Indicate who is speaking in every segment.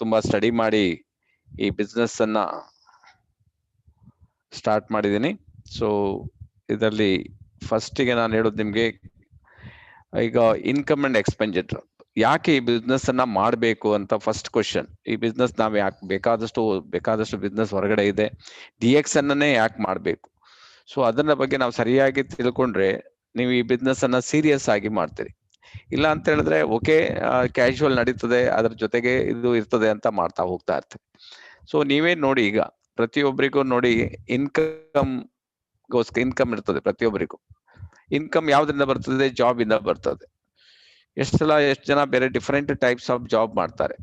Speaker 1: ತುಂಬಾ ಸ್ಟಡಿ ಮಾಡಿ ಈ ಬಿಸ್ನೆಸ್ ಅನ್ನ ಸ್ಟಾರ್ಟ್ ಮಾಡಿದ್ದೀನಿ. ಸೊ ಇದರಲ್ಲಿ ಫಸ್ಟಿಗೆ ನಾನು ಹೇಳೋದು ನಿಮ್ಗೆ, ಈಗ ಇನ್ಕಮ್ ಅಂಡ್ ಎಕ್ಸ್ಪೆಂಡಿಚರ್, ಯಾಕೆ ಈ ಬಿಸ್ನೆಸ್ ಅನ್ನ ಮಾಡಬೇಕು ಅಂತ ಫಸ್ಟ್ ಕ್ವಶನ್. ಈ ಬಿಸ್ನೆಸ್ ನಾವ್ ಯಾಕೆ ಬೇಕಾದಷ್ಟು ಬಿಸ್ನೆಸ್ ಹೊರಗಡೆ ಇದೆ, DX ಅನ್ನೇ ಯಾಕೆ ಮಾಡಬೇಕು? ಸೊ ಅದನ್ನ ಬಗ್ಗೆ ನಾವು ಸರಿಯಾಗಿ ತಿಳ್ಕೊಂಡ್ರೆ ನೀವು ಈ ಬಿಸ್ನೆಸ್ ಅನ್ನ ಸೀರಿಯಸ್ ಆಗಿ ಮಾಡ್ತೀರಿ. ಇಲ್ಲ ಅಂತ ಹೇಳಿದ್ರೆ ಓಕೆ, ಕ್ಯಾಶುವಲ್ ನಡೀತದೆ, ಅದ್ರ ಜೊತೆಗೆ ಇದು ಇರ್ತದೆ ಅಂತ ಮಾಡ್ತಾ ಹೋಗ್ತಾ ಇರ್ತೀವಿ. ಸೊ ನೀವೇ ನೋಡಿ, ಈಗ ಪ್ರತಿಯೊಬ್ಬರಿಗೂ ನೋಡಿ ಇನ್ಕಮ್ ಇರ್ತದೆ. ಪ್ರತಿಯೊಬ್ಬರಿಗೂ ಇನ್ಕಮ್ ಯಾವ್ದ್ರಿಂದ ಬರ್ತದೆ? ಜಾಬ್ ಇಂದ ಬರ್ತದೆ. ಎಷ್ಟು ಜನ ಬೇರೆ ಡಿಫರೆಂಟ್ ಟೈಪ್ಸ್ ಆಫ್ ಜಾಬ್ ಮಾಡ್ತಾರೆ.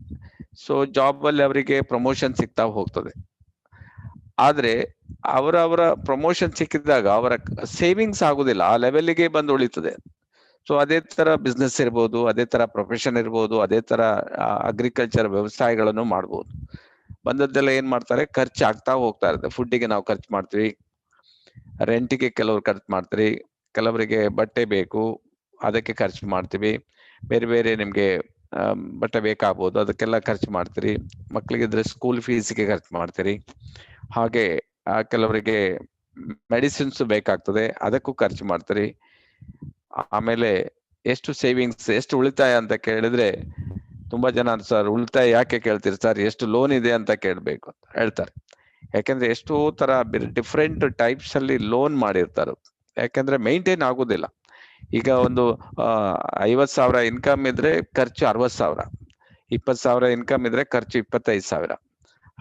Speaker 1: ಸೊ ಜಾಬ್ ಅಲ್ಲಿ ಅವರಿಗೆ ಪ್ರಮೋಷನ್ ಸಿಗ್ತಾ ಹೋಗ್ತದೆ. ಆದ್ರೆ ಅವರ ಪ್ರಮೋಷನ್ ಸಿಕ್ಕಿದಾಗ ಅವರ ಸೇವಿಂಗ್ಸ್ ಆಗುದಿಲ್ಲ, ಆ ಲೆವೆಲ್ಗೆ ಬಂದು ಉಳಿತದೆ. ಸೊ ಅದೇ ತರ ಬಿಸ್ನೆಸ್ ಇರ್ಬೋದು, ಅದೇ ತರ ಪ್ರೊಫೆಷನ್ ಇರ್ಬೋದು, ಅದೇ ತರ ಅಗ್ರಿಕಲ್ಚರ್ ವ್ಯವಸಾಯಗಳನ್ನು ಮಾಡ್ಬೋದು. ಬಂದದ್ದೆಲ್ಲ ಏನ್ ಮಾಡ್ತಾರೆ, ಖರ್ಚು ಆಗ್ತಾ ಹೋಗ್ತಾ ಇರುತ್ತೆ. ಫುಡ್ಡಿಗೆ ನಾವು ಖರ್ಚು ಮಾಡ್ತೀವಿ, ರೆಂಟಿಗೆ ಕೆಲವ್ರು ಖರ್ಚು ಮಾಡ್ತೀರಿ, ಕೆಲವರಿಗೆ ಬಟ್ಟೆ ಬೇಕು ಅದಕ್ಕೆ ಖರ್ಚು ಮಾಡ್ತೀವಿ, ಬೇರೆ ಬೇರೆ ನಿಮ್ಗೆ ಬಟ್ಟೆ ಬೇಕಾಗ್ಬೋದು ಅದಕ್ಕೆಲ್ಲ ಖರ್ಚು ಮಾಡ್ತೀರಿ, ಮಕ್ಳಿಗಿದ್ರೆ ಸ್ಕೂಲ್ ಫೀಸ್ಗೆ ಖರ್ಚು ಮಾಡ್ತೀರಿ, ಹಾಗೆ ಕೆಲವರಿಗೆ ಮೆಡಿಸಿನ್ಸ್ ಬೇಕಾಗ್ತದೆ ಅದಕ್ಕೂ ಖರ್ಚು ಮಾಡ್ತೀರಿ. ಆಮೇಲೆ ಎಷ್ಟು ಸೇವಿಂಗ್ಸ್, ಎಷ್ಟು ಉಳಿತಾಯ ಅಂತ ಕೇಳಿದ್ರೆ ತುಂಬಾ ಜನ ಸರ್ ಉಳಿತಾಯ ಯಾಕೆ ಕೇಳ್ತೀರಿ ಸರ್, ಎಷ್ಟು ಲೋನ್ ಇದೆ ಅಂತ ಕೇಳ್ಬೇಕು ಅಂತ ಹೇಳ್ತಾರೆ. ಯಾಕಂದ್ರೆ ಎಷ್ಟೋ ತರ ಡಿಫ್ರೆಂಟ್ ಟೈಪ್ಸ್ ಅಲ್ಲಿ ಲೋನ್ ಮಾಡಿರ್ತಾರೆ. ಯಾಕಂದ್ರೆ ಮೇಂಟೈನ್ ಆಗುದಿಲ್ಲ. ಈಗ ಒಂದು 50,000 ಇನ್ಕಮ್ ಇದ್ರೆ ಖರ್ಚು 60,000, 20,000 ಇನ್ಕಮ್ ಇದ್ರೆ ಖರ್ಚು 25,000,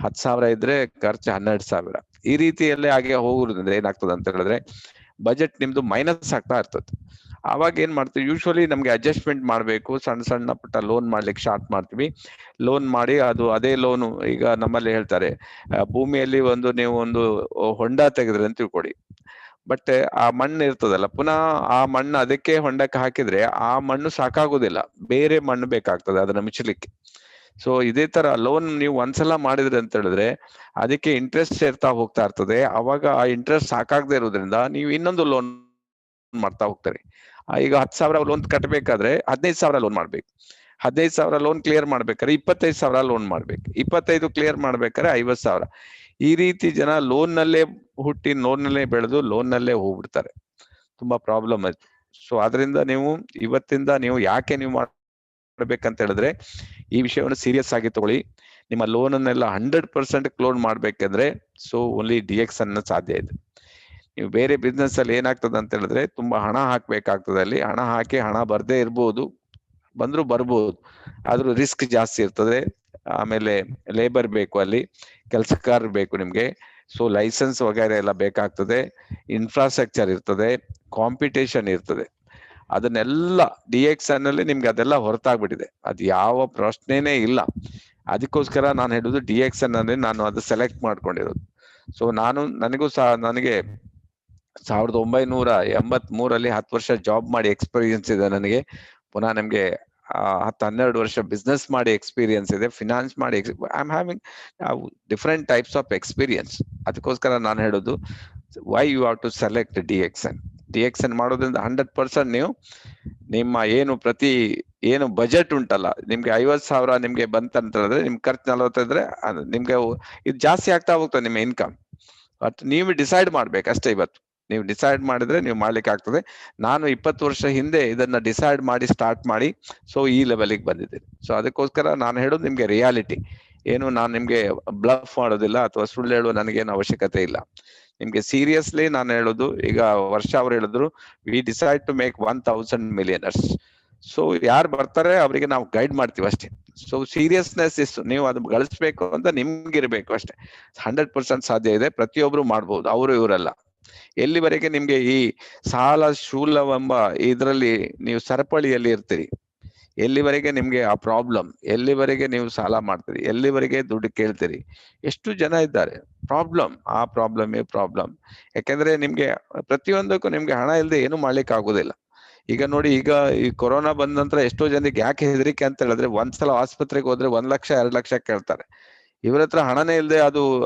Speaker 1: 10,000 ಇದ್ರೆ ಖರ್ಚು 12,000. ಈ ರೀತಿಯಲ್ಲೇ ಹಾಗೆ ಹೋಗುವುದ್ರಿಂದ ಏನಾಗ್ತದೆ ಅಂತ ಹೇಳಿದ್ರೆ ಬಜೆಟ್ ನಿಮ್ದು ಮೈನಸ್ ಆಗ್ತಾ ಇರ್ತದೆ. ಆವಾಗ ಏನ್ ಮಾಡ್ತೀವಿ, ಯೂಶುವಲಿ ನಮ್ಗೆ ಅಡ್ಜಸ್ಟ್ಮೆಂಟ್ ಮಾಡ್ಬೇಕು, ಸಣ್ಣ ಸಣ್ಣ ಪುಟ್ಟ ಲೋನ್ ಮಾಡ್ಲಿಕ್ಕೆ ಸ್ಟಾರ್ಟ್ ಮಾಡ್ತೀವಿ. ಲೋನ್ ಮಾಡಿ ಅದೇ ಲೋನು, ಈಗ ನಮ್ಮಲ್ಲಿ ಹೇಳ್ತಾರೆ ಭೂಮಿಯಲ್ಲಿ ನೀವು ಒಂದು ಹೊಂಡ ತೆಗೆದ್ರೆ ಅಂತ ತಿಳ್ಕೊಡಿ, ಬಟ್ ಆ ಮಣ್ಣು ಇರ್ತದಲ್ಲ, ಪುನಃ ಆ ಮಣ್ಣು ಅದಕ್ಕೆ ಹೊಂಡಕ್ಕೆ ಹಾಕಿದ್ರೆ ಆ ಮಣ್ಣು ಸಾಕಾಗುದಿಲ್ಲ, ಬೇರೆ ಮಣ್ಣು ಬೇಕಾಗ್ತದೆ ಅದನ್ನ ಮುಚ್ಚಲಿಕ್ಕೆ. ಸೊ ಇದೇ ತರ ಲೋನ್ ನೀವು ಒಂದ್ಸಲ ಮಾಡಿದ್ರಿ ಅಂತ ಹೇಳಿದ್ರೆ ಅದಕ್ಕೆ ಇಂಟ್ರೆಸ್ಟ್ ಸೇರ್ತಾ ಹೋಗ್ತಾ ಇರ್ತದೆ. ಅವಾಗ ಆ ಇಂಟ್ರೆಸ್ಟ್ ಸಾಕಾಗದೆ ಇರೋದ್ರಿಂದ ನೀವು ಇನ್ನೊಂದು ಲೋನ್ ಮಾಡ್ತಾ ಹೋಗ್ತಾರೆ. ಈಗ 10,000 ಲೋನ್ ಕಟ್ಟಬೇಕಾದ್ರೆ 15,000 ಲೋನ್ ಮಾಡ್ಬೇಕು, 15,000 ಲೋನ್ ಕ್ಲಿಯರ್ ಮಾಡ್ಬೇಕಾದ್ರೆ 25,000 ಲೋನ್ ಮಾಡ್ಬೇಕು, 25 ಕ್ಲಿಯರ್ ಮಾಡ್ಬೇಕಾದ್ರೆ 50,000. ಈ ರೀತಿ ಜನ ಲೋನ್ ನಲ್ಲೇ ಹುಟ್ಟಿ, ಲೋನ್ ನಲ್ಲೇ ಬೆಳೆದು, ಲೋನ್ ನಲ್ಲೇ ಹೋಗ್ಬಿಡ್ತಾರೆ. ತುಂಬಾ ಪ್ರಾಬ್ಲಮ್ ಆಯ್ತು. ಸೊ ಅದರಿಂದ ನೀವು ಇವತ್ತಿಂದ ನೀವು ಯಾಕೆ ನೀವು ಮಾಡ್ಬೇಕಂತ ಹೇಳಿದ್ರೆ ಈ ವಿಷಯವನ್ನು ಸೀರಿಯಸ್ ಆಗಿ ತಗೊಳ್ಳಿ. ನಿಮ್ಮ ಲೋನ್ ಅನ್ನೆಲ್ಲ 100% ಕ್ಲೋಸ್ ಮಾಡ್ಬೇಕಂದ್ರೆ ಸೊ ಓನ್ಲಿ DX ಅನ್ನ ಸಾಧ್ಯ ಇದೆ. ನೀವು ಬೇರೆ ಬಿಸ್ನೆಸ್ ಅಲ್ಲಿ ಏನಾಗ್ತದೆ ಅಂತ ಹೇಳಿದ್ರೆ ತುಂಬಾ ಹಣ ಹಾಕ್ಬೇಕಾಗ್ತದೆ. ಅಲ್ಲಿ ಹಣ ಹಾಕಿ ಹಣ ಬರ್ದೇ ಇರ್ಬೋದು, ಬಂದ್ರು ಬರ್ಬೋದು, ಆದ್ರೂ ರಿಸ್ಕ್ ಜಾಸ್ತಿ ಇರ್ತದೆ. ಆಮೇಲೆ ಲೇಬರ್ ಬೇಕು, ಅಲ್ಲಿ ಕೆಲಸಗಾರ ಬೇಕು ನಿಮ್ಗೆ. ಸೊ ಲೈಸೆನ್ಸ್ ವಗೈರೆ ಎಲ್ಲ ಬೇಕಾಗ್ತದೆ, ಇನ್ಫ್ರಾಸ್ಟ್ರಕ್ಚರ್ ಇರ್ತದೆ, ಕಾಂಪಿಟೇಷನ್ ಇರ್ತದೆ. ಅದನ್ನೆಲ್ಲ DX ಅನ್ನಲ್ಲಿ ನಿಮ್ಗೆ ಅದೆಲ್ಲ ಹೊರತಾಗ್ಬಿಟ್ಟಿದೆ, ಅದು ಯಾವ ಪ್ರಶ್ನೆನೇ ಇಲ್ಲ. ಅದಕ್ಕೋಸ್ಕರ ನಾನು ಹೇಳುದು DX ಅನ್ನಲ್ಲಿ ನಾನು ಅದು ಸೆಲೆಕ್ಟ್ ಮಾಡ್ಕೊಂಡಿರೋದು. ಸೊ ನನಗೆ 1983 10 ವರ್ಷ ಜಾಬ್ ಮಾಡಿ ಎಕ್ಸ್ಪೀರಿಯನ್ಸ್ ಇದೆ ನನಗೆ. ಪುನಃ ನಿಮ್ಗೆ 10-12 ವರ್ಷ ಬಿಸ್ನೆಸ್ ಮಾಡಿ ಎಕ್ಸ್ಪೀರಿಯನ್ಸ್ ಇದೆ, ಫಿನಾನ್ಸ್ ಮಾಡಿ I am having different types of experience. ಅದಕ್ಕೋಸ್ಕರ ನಾನು ಹೇಳೋದು why you have to select DX ಮಾಡೋದ್ರಿಂದ 100% ನೀವು ನಿಮ್ಮ ಏನು ಬಜೆಟ್ ಉಂಟಲ್ಲ, ನಿಮ್ಗೆ 50,000 ನಿಮ್ಗೆ ಬಂತಂತ ಹೇಳಿದ್ರೆ ನಿಮ್ ಖರ್ಚು 40 ಇದ್ರೆ ನಿಮ್ಗೆ ಇದು ಜಾಸ್ತಿ ಆಗ್ತಾ ಹೋಗ್ತದೆ ನಿಮ್ಮ ಇನ್ಕಮ್. ಬಟ್ ನೀವು ಡಿಸೈಡ್ ಮಾಡ್ಬೇಕಷ್ಟೇ. ಇವತ್ತು ನೀವು ಡಿಸೈಡ್ ಮಾಡಿದ್ರೆ ನೀವು ಮಾಡ್ಲಿಕ್ಕೆ ಆಗ್ತದೆ. ನಾನು 20 ವರ್ಷ ಹಿಂದೆ ಇದನ್ನ ಡಿಸೈಡ್ ಮಾಡಿ ಸ್ಟಾರ್ಟ್ ಮಾಡಿ ಸೊ ಈ ಲೆವೆಲ್ಗೆ ಬಂದಿದ್ದೀನಿ. ಸೊ ಅದಕ್ಕೋಸ್ಕರ ನಾನು ಹೇಳೋದು ನಿಮ್ಗೆ ರಿಯಾಲಿಟಿ ಏನು, ನಾನು ನಿಮ್ಗೆ ಬ್ಲಫ್ ಮಾಡೋದಿಲ್ಲ ಅಥವಾ ಸುಳ್ಳು ಹೇಳುವ ನನಗೇನು ಅವಶ್ಯಕತೆ ಇಲ್ಲ. ನಿಮ್ಗೆ ಸೀರಿಯಸ್ಲಿ ನಾನು ಹೇಳೋದು, ಈಗ ವರ್ಷ ಅವ್ರು ಹೇಳಿದ್ರು we decide to make 1,000 millionaires. So ಯಾರು ಬರ್ತಾರೆ ಅವರಿಗೆ ನಾವು ಗೈಡ್ ಮಾಡ್ತೀವಿ ಅಷ್ಟೇ. ಸೊ ಸೀರಿಯಸ್ನೆಸ್ ಇಷ್ಟು, ನೀವು ಅದು ಗಳಿಸ್ಬೇಕು ಅಂತ ನಿಮ್ಗೆ ಇರ್ಬೇಕು ಅಷ್ಟೇ. 100% ಸಾಧ್ಯ ಇದೆ, ಪ್ರತಿಯೊಬ್ರು ಮಾಡ್ಬೋದು, ಅವರು ಇವರೆಲ್ಲ. ಎಲ್ಲಿವರೆಗೆ ನಿಮ್ಗೆ ಈ ಸಾಲ ಶೂಲವೆಂಬ ಇದರಲ್ಲಿ ನೀವು ಸರಪಳಿಯಲ್ಲಿ ಇರ್ತೀರಿ, ಎಲ್ಲಿವರೆಗೆ ನಿಮ್ಗೆ ಆ ಪ್ರಾಬ್ಲಮ್, ಎಲ್ಲಿವರೆಗೆ ನೀವು ಸಾಲ ಮಾಡ್ತೀರಿ, ಎಲ್ಲಿವರೆಗೆ ದುಡ್ಡು ಕೇಳ್ತೀರಿ. ಎಷ್ಟು ಜನ ಇದ್ದಾರೆ ಆ ಪ್ರಾಬ್ಲಮ್. ಯಾಕೆಂದ್ರೆ ನಿಮ್ಗೆ ಪ್ರತಿಯೊಂದಕ್ಕೂ ನಿಮ್ಗೆ ಹಣ ಇಲ್ಲದೆ ಏನು ಮಾಡ್ಲಿಕ್ಕೆ ಆಗುದಿಲ್ಲ. ಈಗ ನೋಡಿ, ಈಗ ಈ ಕೊರೋನಾ ಬಂದ ನಂತರ ಎಷ್ಟೋ ಜನಕ್ಕೆ ಯಾಕೆ ಹೆದರಿಕೆ ಅಂತ ಹೇಳಿದ್ರೆ, ಒಂದ್ಸಲ ಆಸ್ಪತ್ರೆಗೆ ಹೋದ್ರೆ 1 ಲಕ್ಷ 2 ಲಕ್ಷ ಕೇಳ್ತಾರೆ. ಇವ್ರ ಹತ್ರ ಹಣನೇ ಇಲ್ಲದೆ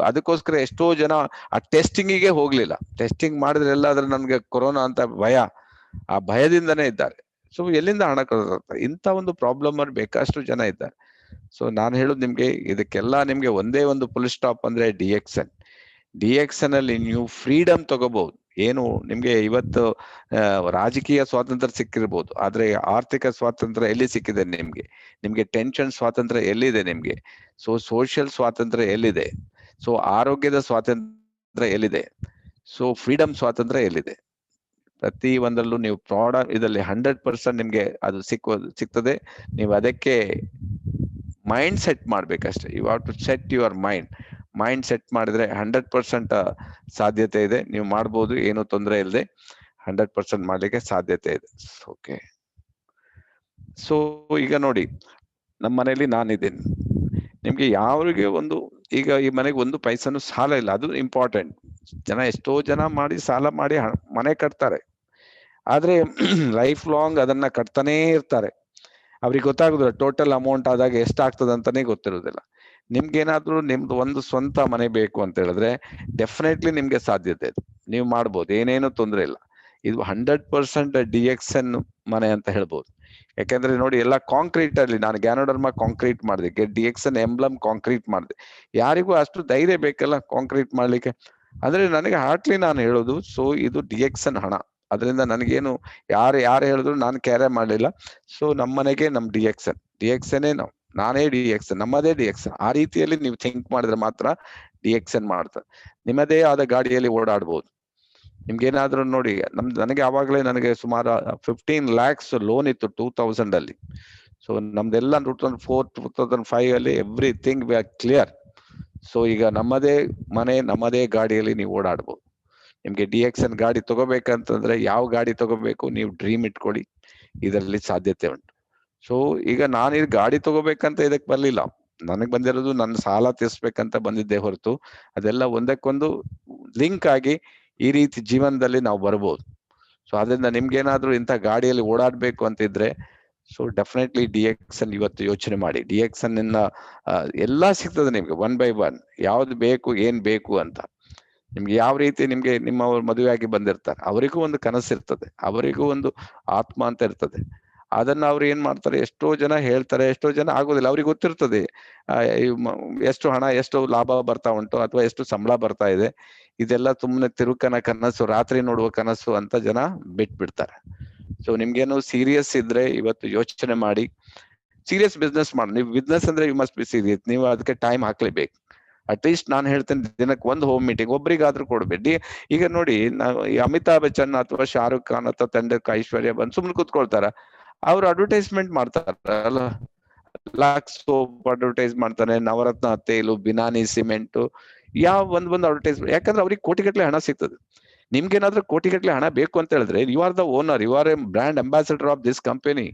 Speaker 1: ಅದಕ್ಕೋಸ್ಕರ ಎಷ್ಟೋ ಜನ ಆ ಟೆಸ್ಟಿಂಗಿಗೆ ಹೋಗ್ಲಿಲ್ಲ. ಟೆಸ್ಟಿಂಗ್ ಮಾಡಿದ್ರೆ ಎಲ್ಲಾದ್ರೂ ನನ್ಗೆ ಕೊರೋನಾ ಅಂತ ಆ ಭಯದಿಂದನೇ ಇದ್ದಾರೆ. ಸೊ ಎಲ್ಲಿಂದ ಹಣ ಕಳ್ತಾರೆ? ಇಂಥ ಒಂದು ಪ್ರಾಬ್ಲಮ್ ಅಲ್ಲಿ ಬೇಕಷ್ಟು ಜನ ಇದ್ದಾರೆ. ಸೊ ನಾನು ಹೇಳುದು ನಿಮ್ಗೆ ಇದಕ್ಕೆಲ್ಲ ನಿಮ್ಗೆ ಒಂದೇ ಒಂದು ಫುಲ್ ಸ್ಟಾಪ್ ಅಂದ್ರೆ ಡಿಎಕ್ಸನ್ ಅಲ್ಲಿ ನೀವು ಫ್ರೀಡಮ್ ತಗೋಬಹುದು. ಏನು ನಿಮ್ಗೆ ಇವತ್ತು ರಾಜಕೀಯ ಸ್ವಾತಂತ್ರ್ಯ ಸಿಕ್ಕಿರ್ಬೋದು, ಆದ್ರೆ ಆರ್ಥಿಕ ಸ್ವಾತಂತ್ರ್ಯ ಎಲ್ಲಿ ಸಿಕ್ಕಿದೆ ನಿಮ್ಗೆ ಟೆನ್ಷನ್ ಸ್ವಾತಂತ್ರ್ಯ ಎಲ್ಲಿದೆ ನಿಮ್ಗೆ? ಸೊ ಸೋಷಿಯಲ್ ಸ್ವಾತಂತ್ರ್ಯ ಎಲ್ಲಿದೆ? ಸೊ ಆರೋಗ್ಯದ ಸ್ವಾತಂತ್ರ್ಯ ಎಲ್ಲಿದೆ? ಸೊ ಫ್ರೀಡಮ್ ಸ್ವಾತಂತ್ರ್ಯ ಎಲ್ಲಿದೆ? ಪ್ರತಿ ಒಂದರಲ್ಲೂ ನೀವು ಇದರಲ್ಲಿ 100% ನಿಮ್ಗೆ ಅದು ಸಿಗ್ತದೆ. ನೀವು ಅದಕ್ಕೆ ಮೈಂಡ್ ಸೆಟ್ ಮಾಡ್ಬೇಕಷ್ಟೇ. You have to set your mind set ಮಾಡಿದ್ರೆ 100% ಸಾಧ್ಯತೆ ಇದೆ. ನೀವು ಮಾಡ್ಬೋದು, ಏನು ತೊಂದರೆ ಇಲ್ಲದೆ 100% ಮಾಡ್ಲಿಕ್ಕೆ ಸಾಧ್ಯತೆ ಇದೆ. ಓಕೆ, ಸೊ ಈಗ ನೋಡಿ, ನಮ್ಮ ಮನೆಯಲ್ಲಿ ನಾನಿದ್ದೇನೆ. ನಿಮ್ಗೆ ಯಾರಿಗೆ ಈಗ ಈ ಮನೆಗೆ ಒಂದು ಪೈಸನು ಸಾಲ ಇಲ್ಲ, ಅದು ಇಂಪಾರ್ಟೆಂಟ್. ಎಷ್ಟೋ ಜನ ಮಾಡಿ ಸಾಲ ಮಾಡಿ ಮನೆ ಕಟ್ತಾರೆ, ಆದ್ರೆ ಲೈಫ್ ಲಾಂಗ್ ಅದನ್ನ ಕಟ್ತಾನೇ ಇರ್ತಾರೆ. ಅವ್ರಿಗೆ ಗೊತ್ತಾಗುದಿಲ್ಲ ಟೋಟಲ್ ಅಮೌಂಟ್ ಆದಾಗ ಎಷ್ಟಾಗ್ತದೆ ಅಂತಾನೆ ಗೊತ್ತಿರೋದಿಲ್ಲ. ನಿಮ್ಗೇನಾದ್ರೂ ನಿಮ್ದು ಒಂದು ಸ್ವಂತ ಮನೆ ಬೇಕು ಅಂತ ಹೇಳಿದ್ರೆ ಡೆಫಿನೆಟ್ಲಿ ನಿಮ್ಗೆ ಸಾಧ್ಯತೆ ಇದೆ, ನೀವು ಮಾಡ್ಬೋದು, ಏನೇನು ತೊಂದರೆ ಇಲ್ಲ. ಇದು 100% DXN ಮನೆ ಅಂತ ಹೇಳ್ಬೋದು. ಯಾಕಂದ್ರೆ ನೋಡಿ, ಎಲ್ಲ ಕಾಂಕ್ರೀಟ್ ಅಲ್ಲಿ, ನಾನು ಗ್ಯಾನೋಡರ್ಮಾ ಕಾಂಕ್ರೀಟ್ ಮಾಡಿದೆ, DXN ಎಂಬ್ಲಮ್ ಕಾಂಕ್ರೀಟ್ ಮಾಡಿದೆ. ಯಾರಿಗೂ ಅಷ್ಟು ಧೈರ್ಯ ಬೇಕಲ್ಲ ಕಾಂಕ್ರೀಟ್ ಮಾಡ್ಲಿಕ್ಕೆ. ಅಂದ್ರೆ ನನಗೆ ಹಾರ್ಟ್ಲಿ ನಾನು ಹೇಳೋದು, ಸೊ ಇದು DXN ಹಣ. ಅದರಿಂದ ನನಗೇನು ಯಾರು ಹೇಳಿದ್ರು ನಾನು ಕ್ಯಾರೆ ಮಾಡಲಿಲ್ಲ. ಸೊ ನಮ್ಮನೆಗೆ ನಮ್ DXN ನಾನೇ DXN, ನಮ್ಮದೇ DXN. ಆ ರೀತಿಯಲ್ಲಿ ನೀವು ಥಿಂಕ್ ಮಾಡಿದ್ರೆ ಮಾತ್ರ DXN ಮಾಡ್ತಾರೆ. ನಿಮ್ಮದೇ ಆದ ಗಾಡಿಯಲ್ಲಿ ಓಡಾಡ್ಬೋದು. ನಿಮ್ಗೇನಾದ್ರೂ ನೋಡಿ, ನನಗೆ ಆವಾಗಲೇ ಸುಮಾರು 15 lakhs ಲೋನ್ ಇತ್ತು 2000 ಅಲ್ಲಿ. ಸೊ ನಮ್ದೆಲ್ಲ 2004 2005 ಅಲ್ಲಿ everything we are clear. So ಈಗ ನಮ್ಮದೇ ಮನೆ, ನಮ್ಮದೇ ಗಾಡಿಯಲ್ಲಿ ನೀವು ಓಡಾಡ್ಬೋದು. ನಿಮ್ಗೆ DXN ಗಾಡಿ ತಗೋಬೇಕಂತಂದ್ರೆ ಯಾವ ಗಾಡಿ ತಗೋಬೇಕು ನೀವು ಡ್ರೀಮ್ ಇಟ್ಕೊಳ್ಳಿ, ಇದರಲ್ಲಿ ಸಾಧ್ಯತೆ ಉಂಟು. ಸೊ ಈಗ ನಾನು ಇದು ಗಾಡಿ ತಗೋಬೇಕಂತ ಇದಕ್ಕೆ ಬರ್ಲಿಲ್ಲ, ನನಗ್ ಬಂದಿರೋದು ನನ್ನ ಸಾಲ ತೀರ್ಸ್ಬೇಕಂತ ಬಂದಿದ್ದೆ ಹೊರತು, ಅದೆಲ್ಲ ಒಂದಕ್ಕೊಂದು ಲಿಂಕ್ ಆಗಿ ಈ ರೀತಿ ಜೀವನದಲ್ಲಿ ನಾವು ಬರ್ಬೋದು. ಸೊ ಅದರಿಂದ ನಿಮ್ಗೇನಾದ್ರೂ ಇಂಥ ಗಾಡಿಯಲ್ಲಿ ಓಡಾಡ್ಬೇಕು ಅಂತಿದ್ರೆ, ಸೊ ಡೆಫಿನೆಟ್ಲಿ DXN ಇವತ್ತು ಯೋಚನೆ ಮಾಡಿ. DXN ಇಂದ ಎಲ್ಲಾ ಸಿಗ್ತದೆ ನಿಮ್ಗೆ 1 by 1, ಯಾವ್ದು ಬೇಕು ಏನ್ ಬೇಕು ಅಂತ. ನಿಮ್ಗೆ ಯಾವ ರೀತಿ ನಿಮ್ಮ ಮದುವೆ ಆಗಿ ಬಂದಿರ್ತಾರೆ, ಅವರಿಗೂ ಒಂದು ಕನಸಿರ್ತದೆ, ಅವರಿಗೂ ಒಂದು ಆತ್ಮ ಅಂತ ಇರ್ತದೆ. ಅದನ್ನ ಅವ್ರು ಏನ್ ಮಾಡ್ತಾರೆ, ಎಷ್ಟೋ ಜನ ಹೇಳ್ತಾರೆ, ಎಷ್ಟೋ ಜನ ಆಗೋದಿಲ್ಲ. ಅವ್ರಿಗೆ ಗೊತ್ತಿರ್ತದೆ ಎಷ್ಟು ಹಣ, ಎಷ್ಟು ಲಾಭ ಬರ್ತಾ ಉಂಟು, ಅಥವಾ ಎಷ್ಟು ಸಂಬಳ ಬರ್ತಾ ಇದೆ, ಇದೆಲ್ಲ ಸುಮ್ಮನೆ ತಿರುಕನ ಕನಸು, ರಾತ್ರಿ ನೋಡುವ ಕನಸು ಅಂತ ಜನ ಬಿಟ್ಬಿಡ್ತಾರೆ. ಸೊ ನಿಮ್ಗೇನು ಸೀರಿಯಸ್ ಇದ್ರೆ ಇವತ್ತು ಯೋಚನೆ ಮಾಡಿ, ಸೀರಿಯಸ್ ಬಿಸ್ನೆಸ್ ಮಾಡಿ. ನೀವು ಬಿಸ್ನೆಸ್ ಅಂದ್ರೆ ಯು ಮಸ್ಟ್ ಬಿ ಸೀರಿಯಸ್, ನೀವು ಅದಕ್ಕೆ ಟೈಮ್ ಹಾಕ್ಲೇಬೇಕು. ಅಟ್ಲೀಸ್ಟ್ ನಾನು ಹೇಳ್ತೇನೆ, ದಿನಕ್ಕೆ ಒಂದು ಹೋಮ್ ಮೀಟಿಂಗ್ ಒಬ್ರಿಗಾದ್ರೂ ಕೊಡ್ಬೇಡಿ. ಈಗ ನೋಡಿ, ಈ ಅಮಿತಾಬ್ ಬಚ್ಚನ್ ಅಥವಾ ಶಾರುಖ್ ಖಾನ್ ಅಥವಾ ತಂಡಕ್ಕೆ ಐಶ್ವರ್ಯ ಬಂದು ಸುಮ್ನೆ ಕೂತ್ಕೊಳ್ತಾರ, ಅವ್ರು ಅಡ್ವರ್ಟೈಸ್ಮೆಂಟ್ ಮಾಡ್ತಾರಲ್ಲ, ಲಾಕ್ಸ್ ಸೋಪ್ ಅಡ್ವರ್ಟೈಸ್ ಮಾಡ್ತಾರೆ, ನವರತ್ನ ತೇಲು, ಬಿನಾನಿ ಸಿಮೆಂಟ್, ಯಾವ ಒಂದ್ ಅಡ್ವರ್ಟೈಸ್ಮೆಂಟ್. ಯಾಕಂದ್ರೆ ಅವ್ರಿಗೆ ಕೋಟಿಗಟ್ಟಲೆ ಹಣ ಸಿಗ್ತದೆ. ನಿಮ್ಗೇನಾದ್ರೂ ಕೋಟಿಗಟ್ಟಲೆ ಹಣ ಬೇಕು ಅಂತ ಹೇಳಿದ್ರೆ, you are the owner, you are a brand ambassador of this company.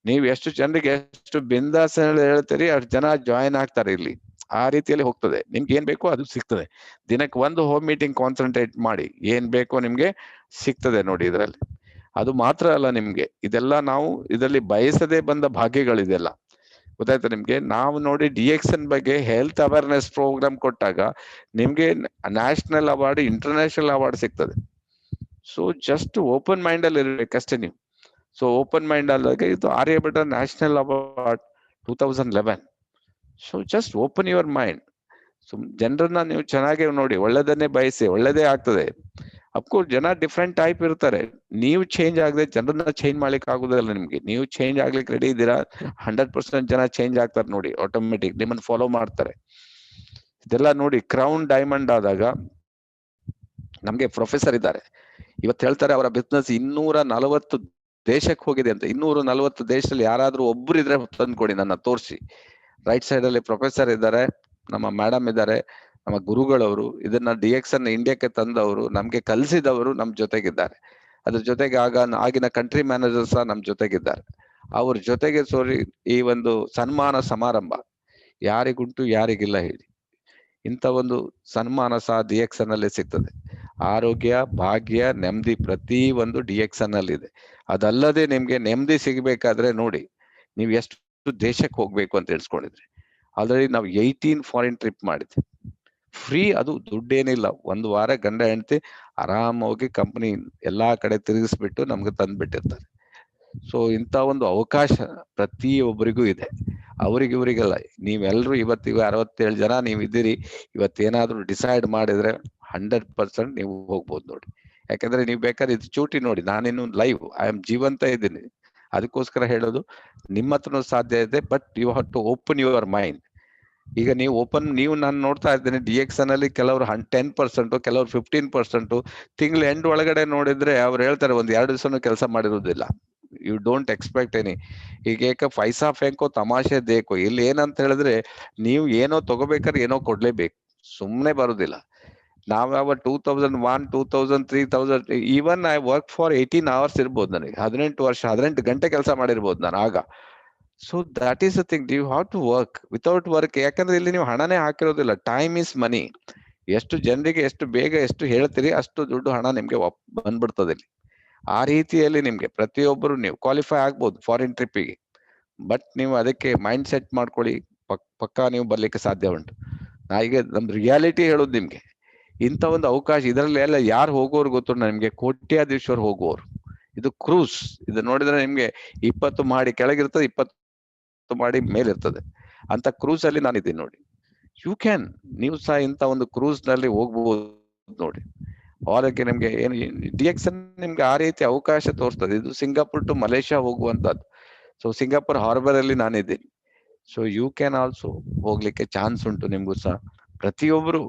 Speaker 1: ನೀವು ಎಷ್ಟು ಜನರಿಗೆ ಎಷ್ಟು ಬಿಂದಾಸ್ ಹೇಳ್ತೀರಿ ಅಷ್ಟು ಜನ ಜಾಯಿನ್ ಆಗ್ತಾರೆ ಇಲ್ಲಿ. ಆ ರೀತಿಯಲ್ಲಿ ಹೋಗ್ತದೆ. ನಿಮ್ಗೆ ಏನ್ ಬೇಕೋ ಅದು ಸಿಗ್ತದೆ. ದಿನಕ್ಕೆ ಒಂದು ಹೋಮ್ ಮೀಟಿಂಗ್ ಕಾನ್ಸಂಟ್ರೇಟ್ ಮಾಡಿ, ಏನ್ ಬೇಕೋ ನಿಮ್ಗೆ ಸಿಗ್ತದೆ ನೋಡಿ ಇದರಲ್ಲಿ. ಅದು ಮಾತ್ರ ಅಲ್ಲ, ನಿಮ್ಗೆ ಇದೆಲ್ಲ ನಾವು ಇದರಲ್ಲಿ ಬಯಸದೆ ಬಂದ ಭಾಗ್ಯಗಳಿದೆಲ್ಲ, ಗೊತ್ತಾಯ್ತಾ ನಿಮ್ಗೆ? ನಾವು ನೋಡಿ DXN ಬಗ್ಗೆ ಹೆಲ್ತ್ ಅವೇರ್ನೆಸ್ ಪ್ರೋಗ್ರಾಮ್ ಕೊಟ್ಟಾಗ ನಿಮ್ಗೆ ನ್ಯಾಷನಲ್ ಅವಾರ್ಡ್, ಇಂಟರ್ನ್ಯಾಷನಲ್ ಅವಾರ್ಡ್ ಸಿಗ್ತದೆ. ಸೊ ಜಸ್ಟ್ ಓಪನ್ ಮೈಂಡ್ ಅಲ್ಲಿ ಇರ್ಬೇಕಷ್ಟೇ ನೀವು. ಸೊ ಓಪನ್ ಮೈಂಡ್ ಅಲ್ಲಾಗ ಇದು Aryabhata national award 2011. So just open your mind. So ಜನರನ್ನ ನೀವು ಚೆನ್ನಾಗಿ ನೋಡಿ, ಒಳ್ಳೆದನ್ನೇ ಬಯಸಿ, ಒಳ್ಳೆದೇ ಆಗ್ತದೆ. ಅಫ್ಕೋರ್ಸ್ ಜನ ಡಿಫ್ರೆಂಟ್ ಟೈಪ್ ಇರ್ತಾರೆ. ನೀವು ಚೇಂಜ್ ಆಗದೆ ಜನರನ್ನ ಚೇಂಜ್ ಮಾಡ್ಲಿಕ್ಕೆ ಆಗುದಿಲ್ಲ ನಿಮ್ಗೆ. ನೀವು ಚೇಂಜ್ ಆಗ್ಲಿಕ್ಕೆ ರೆಡಿ ಇದ್ದೀರಾ, 100% ಜನ ಚೇಂಜ್ ಆಗ್ತಾರೆ ನೋಡಿ, ಆಟೋಮೆಟಿಕ್ ನಿಮ್ಮನ್ನ ಫಾಲೋ ಮಾಡ್ತಾರೆ. ಇದೆಲ್ಲ ನೋಡಿ, ಕ್ರೌನ್ ಡೈಮಂಡ್ ಆದಾಗ ನಮ್ಗೆ ಪ್ರೊಫೆಸರ್ ಇದ್ದಾರೆ, ಇವತ್ತು ಹೇಳ್ತಾರೆ ಅವರ ಬಿಸ್ನೆಸ್ 240 ದೇಶಕ್ಕೆ ಹೋಗಿದೆ ಅಂತ. 240 ದೇಶದಲ್ಲಿ ಯಾರಾದ್ರೂ ಒಬ್ರು ಇದ್ರೆ ತಂದ್ಕೊಡಿ, ನನ್ನ ತೋರಿಸಿ. ರೈಟ್ ಸೈಡ್ ಅಲ್ಲಿ ಪ್ರೊಫೆಸರ್ ಇದ್ದಾರೆ, ನಮ್ಮ ಮೇಡಮ್ ಇದ್ದಾರೆ, ನಮ್ಮ ಗುರುಗಳವರು. ಇದನ್ನ DXN ಇಂಡಿಯಾಕ್ಕೆ ತಂದವರು, ನಮ್ಗೆ ಕಲಿಸಿದವರು ನಮ್ ಜೊತೆಗಿದ್ದಾರೆ. ಅದ್ರ ಜೊತೆಗೆ ಆಗಿನ ಕಂಟ್ರಿ ಮ್ಯಾನೇಜರ್ ಸಹ ನಮ್ ಜೊತೆಗಿದ್ದಾರೆ. ಅವ್ರ ಜೊತೆಗೆ ಈ ಒಂದು ಸನ್ಮಾನ ಸಮಾರಂಭ ಯಾರಿಗುಂಟು ಯಾರಿಗಿಲ್ಲ ಹೇಳಿ. ಇಂಥ ಒಂದು ಸನ್ಮಾನ ಸಹ DXN ಅಲ್ಲಿ ಸಿಗ್ತದೆ. ಆರೋಗ್ಯ, ಭಾಗ್ಯ, ನೆಮ್ಮದಿ ಪ್ರತಿ ಒಂದು DXN ಅಲ್ಲಿ ಇದೆ. ಅದಲ್ಲದೆ ನಿಮ್ಗೆ ನೆಮ್ಮದಿ ಸಿಗ್ಬೇಕಾದ್ರೆ ನೋಡಿ, ನೀವು ಎಷ್ಟು ದೇಶಕ್ಕೆ ಹೋಗ್ಬೇಕು ಅಂತ ಹೇಳ್ಸ್ಕೊಂಡಿದ್ರಿ. ಆಲ್ರೆಡಿ ನಾವು 18 ಫಾರಿನ್ ಟ್ರಿಪ್ ಮಾಡಿದ್ವಿ, ಫ್ರೀ. ಅದು ದುಡ್ಡೇನಿಲ್ಲ. 1 ವಾರ ಗಂಡ ಹೆಂಡತಿ ಆರಾಮಾಗಿ ಕಂಪನಿ ಎಲ್ಲಾ ಕಡೆ ತಿರುಗಿಸ್ಬಿಟ್ಟು ನಮ್ಗೆ ತಂದ್ಬಿಟ್ಟಿರ್ತಾರೆ. ಸೊ ಇಂಥ ಒಂದು ಅವಕಾಶ ಪ್ರತಿಯೊಬ್ಬರಿಗೂ ಇದೆ, ಇವರಿಗೆಲ್ಲ. ನೀವೆಲ್ಲರೂ ಇವತ್ತಿಗೂ 67 ಜನ ನೀವು ಇದ್ದೀರಿ, ಇವತ್ತೇನಾದ್ರೂ ಡಿಸೈಡ್ ಮಾಡಿದ್ರೆ 100% ನೀವು ಹೋಗ್ಬೋದು ನೋಡಿ. ಯಾಕಂದ್ರೆ ನೀವು ಬೇಕಾದ್ರೆ ಇದು ಚೂಟಿ ನೋಡಿ, ನಾನಿನ್ನು ಲೈವ್, ಐ ಆಮ್ ಜೀವಂತ ಇದ್ದೀನಿ. ಅದಕ್ಕೋಸ್ಕರ ಹೇಳೋದು, ನಿಮ್ಮ ಹತ್ರನೂ ಸಾಧ್ಯ ಇದೆ, but you have to open your mind. ಈಗ ನೀವು ನಾನು ನೋಡ್ತಾ ಇದ್ದೇನೆ DXN ಅಲ್ಲಿ ಕೆಲವರು 10%, ಕೆಲವರು 15%, ತಿಂಗಳ ಎಂಡ್ ಒಳಗಡೆ ನೋಡಿದ್ರೆ ಅವ್ರು ಹೇಳ್ತಾರೆ ಒಂದ್ 2 ದಿವಸನೂ ಕೆಲಸ ಮಾಡಿರೋದಿಲ್ಲ. You don't expect any. ಈಗ ಪೈಸಾ ಫೇಂಕೋ ತಮಾಷೆ ದೇಕೋ, ಇಲ್ಲಿ ಏನಂತ ಹೇಳಿದ್ರೆ ನೀವು ಏನೋ ತಗೋಬೇಕಾದ್ರೆ ಏನೋ ಕೊಡ್ಲೇಬೇಕು, ಸುಮ್ನೆ ಬರುದಿಲ್ಲ. ನಾವ್ 2001, 2000, 3000, even I work for 18 hours ಇರ್ಬೋದು ನನಗೆ, 18 ವರ್ಷ 18 ಗಂಟೆ ಕೆಲಸ ಮಾಡಿರ್ಬೋದು ನಾನು ಆಗ. So that is the thing, you have to work. Without work, ಯಾಕಂದ್ರೆ ಇಲ್ಲಿ ನೀವು ಹಣನೇ ಹಾಕಿರೋದಿಲ್ಲ, ಟೈಮ್ ಇಸ್ ಮನಿ. ಎಷ್ಟು ಜನರಿಗೆ ಎಷ್ಟು ಬೇಗ ಎಷ್ಟು ಹೇಳ್ತೀರಿ ಅಷ್ಟು ದುಡ್ಡು ಹಣ ನಿಮ್ಗೆ ಬಂದ್ಬಿಡ್ತದೆ ಇಲ್ಲಿ. ಆ ರೀತಿಯಲ್ಲಿ ನಿಮ್ಗೆ ಪ್ರತಿಯೊಬ್ಬರು ನೀವು ಕ್ವಾಲಿಫೈ ಆಗ್ಬೋದು ಫಾರಿನ್ ಟ್ರಿಪ್ಪಿಗೆ, ಬಟ್ ನೀವು ಅದಕ್ಕೆ ಮೈಂಡ್ ಸೆಟ್ ಮಾಡ್ಕೊಳ್ಳಿ, ಪಕ್ಕಾ ನೀವು ಬರ್ಲಿಕ್ಕೆ ಸಾಧ್ಯ ಉಂಟು. ನಾ ಈಗ ನಮ್ದು ರಿಯಾಲಿಟಿ ಹೇಳೋದು ನಿಮ್ಗೆ, ಇಂಥ ಒಂದು ಅವಕಾಶ ಇದರಲ್ಲಿ ಎಲ್ಲ ಯಾರು ಹೋಗೋರು ಗೊತ್ತು ನಿಮ್ಗೆ, ಕೋಟ್ಯಾಧೀಶ್ವರ್ ಹೋಗುವವರು. ಇದು ಕ್ರೂಸ್, ಇದು ನೋಡಿದ್ರೆ ನಿಮ್ಗೆ 20 ಮಾಡಿ ಕೆಳಗಿರ್ತದೆ, 20 ಮಾಡಿ ಮೇಲಿರ್ತದೆ. ಅಂತ ಕ್ರೂಸ್ ಅಲ್ಲಿ ನಾನಿದ್ದೀನಿ ನೋಡಿ. ಯು ಕ್ಯಾನ್, ನೀವು ಸಹ ಇಂಥ ಒಂದು ಕ್ರೂಸ್ ನಲ್ಲಿ ಹೋಗ್ಬೋದು ನೋಡಿ. ಅದಕ್ಕೆ ನಿಮ್ಗೆ ಏನು DXN ನಿಮ್ಗೆ ಆ ರೀತಿ ಅವಕಾಶ ತೋರಿಸ್ತದೆ. ಇದು ಸಿಂಗಾಪುರ್ ಟು ಮಲೇಷ್ಯಾ ಹೋಗುವಂತದ್ದು. ಸೊ ಸಿಂಗಾಪುರ್ ಹಾರ್ಬರ್ ಅಲ್ಲಿ ನಾನಿದ್ದೀನಿ. ಸೊ ಯು ಕ್ಯಾನ್ ಆಲ್ಸೋ ಹೋಗ್ಲಿಕ್ಕೆ ಚಾನ್ಸ್ ಉಂಟು ನಿಮ್ಗೂ ಸಹ. ಪ್ರತಿಯೊಬ್ರು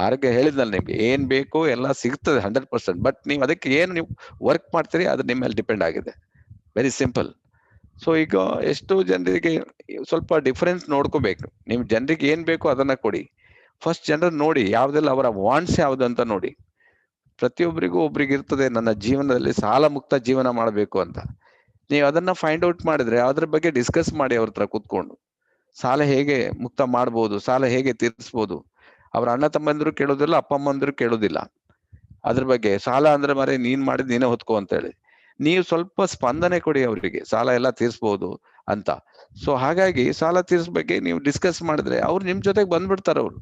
Speaker 1: ಆರೋಗ್ಯ ಹೇಳಿದ್ನಲ್ಲ, ನಿಮ್ಗೆ ಏನ್ ಬೇಕೋ ಎಲ್ಲ ಸಿಗ್ತದೆ 100%, ಬಟ್ ನೀವು ಅದಕ್ಕೆ ಏನು ನೀವು ವರ್ಕ್ ಮಾಡ್ತೀರಿ ಅದು ನಿಮ್ಮ ಮೇಲೆ ಡಿಪೆಂಡ್ ಆಗಿದೆ. Very simple. ಸೊ ಈಗ ಎಷ್ಟೋ ಜನರಿಗೆ ಸ್ವಲ್ಪ ಡಿಫರೆನ್ಸ್ ನೋಡ್ಕೋಬೇಕು. ನೀವು ಜನರಿಗೆ ಏನ್ ಬೇಕೋ ಅದನ್ನ ಕೊಡಿ. ಫಸ್ಟ್ ಜನರು ನೋಡಿ ಯಾವ್ದೆಲ್ಲ ಅವರ ವಾಂಟ್ಸ್ ಯಾವ್ದು ಅಂತ ನೋಡಿ. ಪ್ರತಿಯೊಬ್ಬರಿಗೂ ಒಬ್ರಿಗೆ ಇರ್ತದೆ, ನನ್ನ ಜೀವನದಲ್ಲಿ ಸಾಲ ಮುಕ್ತ ಜೀವನ ಮಾಡಬೇಕು ಅಂತ. ನೀವು ಅದನ್ನ ಫೈಂಡ್ ಔಟ್ ಮಾಡಿದ್ರೆ ಅದ್ರ ಬಗ್ಗೆ ಡಿಸ್ಕಸ್ ಮಾಡಿ ಅವ್ರ ಹತ್ರ ಕೂತ್ಕೊಂಡು. ಸಾಲ ಹೇಗೆ ಮುಕ್ತ ಮಾಡ್ಬೋದು, ಸಾಲ ಹೇಗೆ ತೀರಿಸ್ಬೋದು. ಅವ್ರ ಅಣ್ಣ ತಮ್ಮಂದ್ರು ಕೇಳೋದಿಲ್ಲ, ಅಪ್ಪ ಅಮ್ಮಂದ್ರು ಕೇಳೋದಿಲ್ಲ ಅದ್ರ ಬಗ್ಗೆ. ಸಾಲ ಅಂದ್ರೆ ಮರೆ ನೀನ್ ಮಾಡಿದ್ ನೀನೇ ಹೊತ್ಕೋ ಅಂತ ಹೇಳಿ. ನೀವು ಸ್ವಲ್ಪ ಸ್ಪಂದನೆ ಕೊಡಿ ಅವರಿಗೆ, ಸಾಲ ಎಲ್ಲ ತೀರ್ಸ್ಬೋದು ಅಂತ. ಸೊ ಹಾಗಾಗಿ ಸಾಲ ತೀರ್ಸ್ ಬಗ್ಗೆ ನೀವು ಡಿಸ್ಕಸ್ ಮಾಡಿದ್ರೆ ಅವ್ರು ನಿಮ್ ಜೊತೆಗೆ ಬಂದ್ಬಿಡ್ತಾರೆ. ಅವ್ರು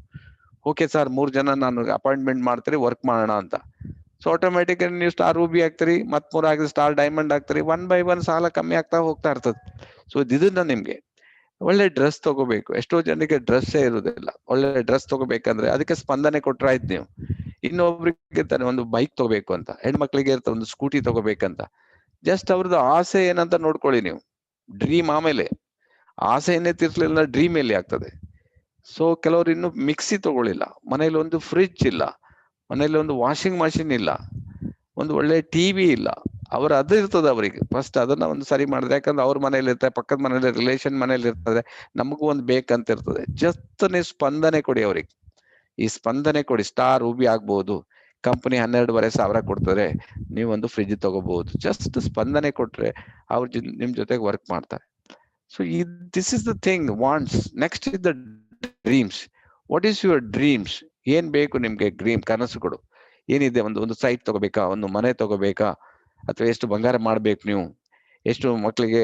Speaker 1: ಓಕೆ ಸರ್ 3 ಜನ ನಾನು ಅಪಾಯಿಂಟ್ಮೆಂಟ್ ಮಾಡ್ತೀರಿ, ವರ್ಕ್ ಮಾಡೋಣ ಅಂತ. ಸೊ ಆಟೋಮೆಟಿಕ್ ನೀವು ಸ್ಟಾರ್ ರೂಬಿ ಆಗ್ತೀರಿ, ಮತ್ 3 ಆಗಿ ಸ್ಟಾರ್ ಡೈಮಂಡ್ ಆಗ್ತೀರಿ. 1 by 1 ಸಾಲ ಕಮ್ಮಿ ಆಗ್ತಾ ಹೋಗ್ತಾ ಇರ್ತದೆ. ಸೊ ಇದನ್ನ ನಿಮ್ಗೆ ಒಳ್ಳೆ ಡ್ರೆಸ್ ತಗೋಬೇಕು. ಎಷ್ಟೋ ಜನರಿಗೆ ಡ್ರೆಸ್ಸೇ ಇರುವುದಿಲ್ಲ. ಒಳ್ಳೆ ಡ್ರೆಸ್ ತಗೋಬೇಕಂದ್ರೆ ಅದಕ್ಕೆ ಸ್ಪಂದನೆ ಕೊಟ್ರೆ ಆಯ್ತು ನೀವು. ಇನ್ನೊಬ್ರಿಗೆ ಇರ್ತಾನೆ ಒಂದು ಬೈಕ್ ತಗೋಬೇಕು ಅಂತ, ಹೆಣ್ಮಕ್ಳಿಗೆ ಇರ್ತಾರೆ ಒಂದು ಸ್ಕೂಟಿ ತಗೋಬೇಕಂತ. ಜಸ್ಟ್ ಅವ್ರದ್ದು ಆಸೆ ಏನಂತ ನೋಡ್ಕೊಳ್ಳಿ ನೀವು. ಡ್ರೀಮ್ ಆಮೇಲೆ, ಆಸೆಯನ್ನೇ ತೀರ್ಸ್ಲಿಲ್ಲ ಡ್ರೀಮ್ ಎಲ್ಲಿ ಆಗ್ತದೆ. ಸೊ ಕೆಲವರು ಇನ್ನು ಮಿಕ್ಸಿ ತಗೊಳ್ಳಿಲ್ಲ, ಮನೇಲಿ ಒಂದು ಫ್ರಿಡ್ಜ್ ಇಲ್ಲ, ಮನೇಲಿ ಒಂದು ವಾಷಿಂಗ್ ಮಷಿನ್ ಇಲ್ಲ, ಒಂದು ಒಳ್ಳೆ ಟಿವಿ ಇಲ್ಲ. ಅದು ಇರ್ತದೆ ಅವರಿಗೆ. ಫಸ್ಟ್ ಅದನ್ನ ಒಂದು ಸರಿ ಮಾಡಿದ್ರೆ, ಯಾಕಂದ್ರೆ ಅವ್ರ ಮನೇಲಿ ಇರ್ತಾರೆ, ಪಕ್ಕದ ಮನೇಲಿ ರಿಲೇಷನ್ ಮನೇಲಿ ಇರ್ತದೆ, ನಮಗೂ ಒಂದು ಬೇಕಂತ ಇರ್ತದೆ. ಜಸ್ಟ್ ನೀವು ಸ್ಪಂದನೆ ಕೊಡಿ ಅವ್ರಿಗೆ. ಈ ಸ್ಪಂದನೆ ಕೊಡಿ. ಸ್ಟಾರ್ ರೂಬಿ ಆಗ್ಬಹುದು, ಕಂಪನಿ 12,500 ಕೊಡ್ತಾರೆ, ನೀವೊಂದು ಫ್ರಿಡ್ಜ್ ತಗೋಬಹುದು. ಜಸ್ಟ್ ಸ್ಪಂದನೆ ಕೊಟ್ರೆ ಅವ್ರ ನಿಮ್ ಜೊತೆಗೆ ವರ್ಕ್ ಮಾಡ್ತಾರೆ. So this is the thing, wants. Next is the dreams. What is your dreams? ಏನ್ ಬೇಕು ನಿಮ್ಗೆ? ಕನಸುಗಳು ಏನಿದೆ? ಒಂದು ಸೈಟ್ ತಗೋಬೇಕಾ, ಒಂದು ಮನೆ ತಗೋಬೇಕಾ, ಅಥವಾ ಎಷ್ಟು ಬಂಗಾರ ಮಾಡ್ಬೇಕು ನೀವು, ಎಷ್ಟು ಮಕ್ಕಳಿಗೆ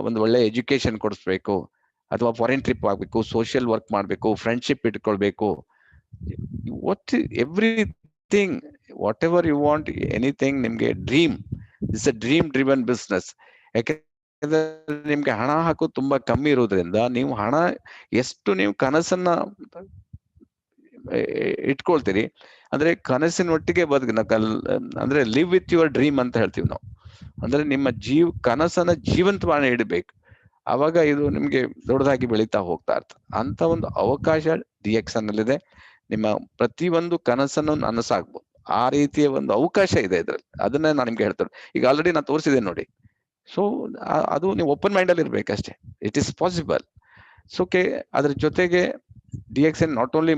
Speaker 1: ಒಂದು ಒಳ್ಳೆ ಎಜುಕೇಶನ್ ಕೊಡಿಸ್ಬೇಕು, ಅಥವಾ ಫಾರಿನ್ ಟ್ರಿಪ್ ಆಗ್ಬೇಕು, ಸೋಷಿಯಲ್ ವರ್ಕ್ ಮಾಡ್ಬೇಕು, ಫ್ರೆಂಡ್ಶಿಪ್ ಇಟ್ಕೊಳ್ಬೇಕು. Everything, whatever you want, anything ನಿಮ್ಗೆ dream. It's a dream driven business. ಯಾಕಂದ್ರೆ ನಿಮ್ಗೆ ಹಣ ಹಾಕೋದು ತುಂಬಾ ಕಮ್ಮಿ ಇರೋದ್ರಿಂದ, ನೀವು ಹಣ ಎಷ್ಟು ನೀವು ಕನಸನ್ನ ಇಟ್ಕೊಳ್ತೀರಿ ಅಂದ್ರೆ ಕನಸಿನ ಒಟ್ಟಿಗೆ ಅಂದ್ರೆ ಲಿವ್ ವಿತ್ ಯುವರ್ ಡ್ರೀಮ್ ಅಂತ ಹೇಳ್ತೀವಿ ನಾವು. ಅಂದ್ರೆ ನಿಮ್ಮ ಕನಸನ್ನ ಜೀವಂತವಾಗಿ ಇಡಬೇಕು. ಅವಾಗ ಇದು ನಿಮ್ಗೆ ದೊಡ್ಡದಾಗಿ ಬೆಳೀತಾ ಹೋಗ್ತಾ ಇರ್ತದೆ. ಅಂತ ಒಂದು ಅವಕಾಶ DXN ಅಲ್ಲಿದೆ. ನಿಮ್ಮ ಪ್ರತಿಯೊಂದು ಕನಸನ್ನು ನನಸಾಗ್ಬೋದು. ಆ ರೀತಿಯ ಒಂದು ಅವಕಾಶ ಇದೆ ಇದ್ರಲ್ಲಿ. ಅದನ್ನ ನಾನು ನಿಮ್ಗೆ ಹೇಳ್ತೇನೆ. ಈಗ ಆಲ್ರೆಡಿ ನಾನು ತೋರಿಸಿದ್ದೇನೆ ನೋಡಿ. ಸೊ ಅದು ನೀವು ಓಪನ್ ಮೈಂಡ್ ಅಲ್ಲಿ ಇರ್ಬೇಕಷ್ಟೇ. It is possible. ಸೊ ಅದ್ರ ಜೊತೆಗೆ DXN ನಾಟ್ ಓನ್ಲಿ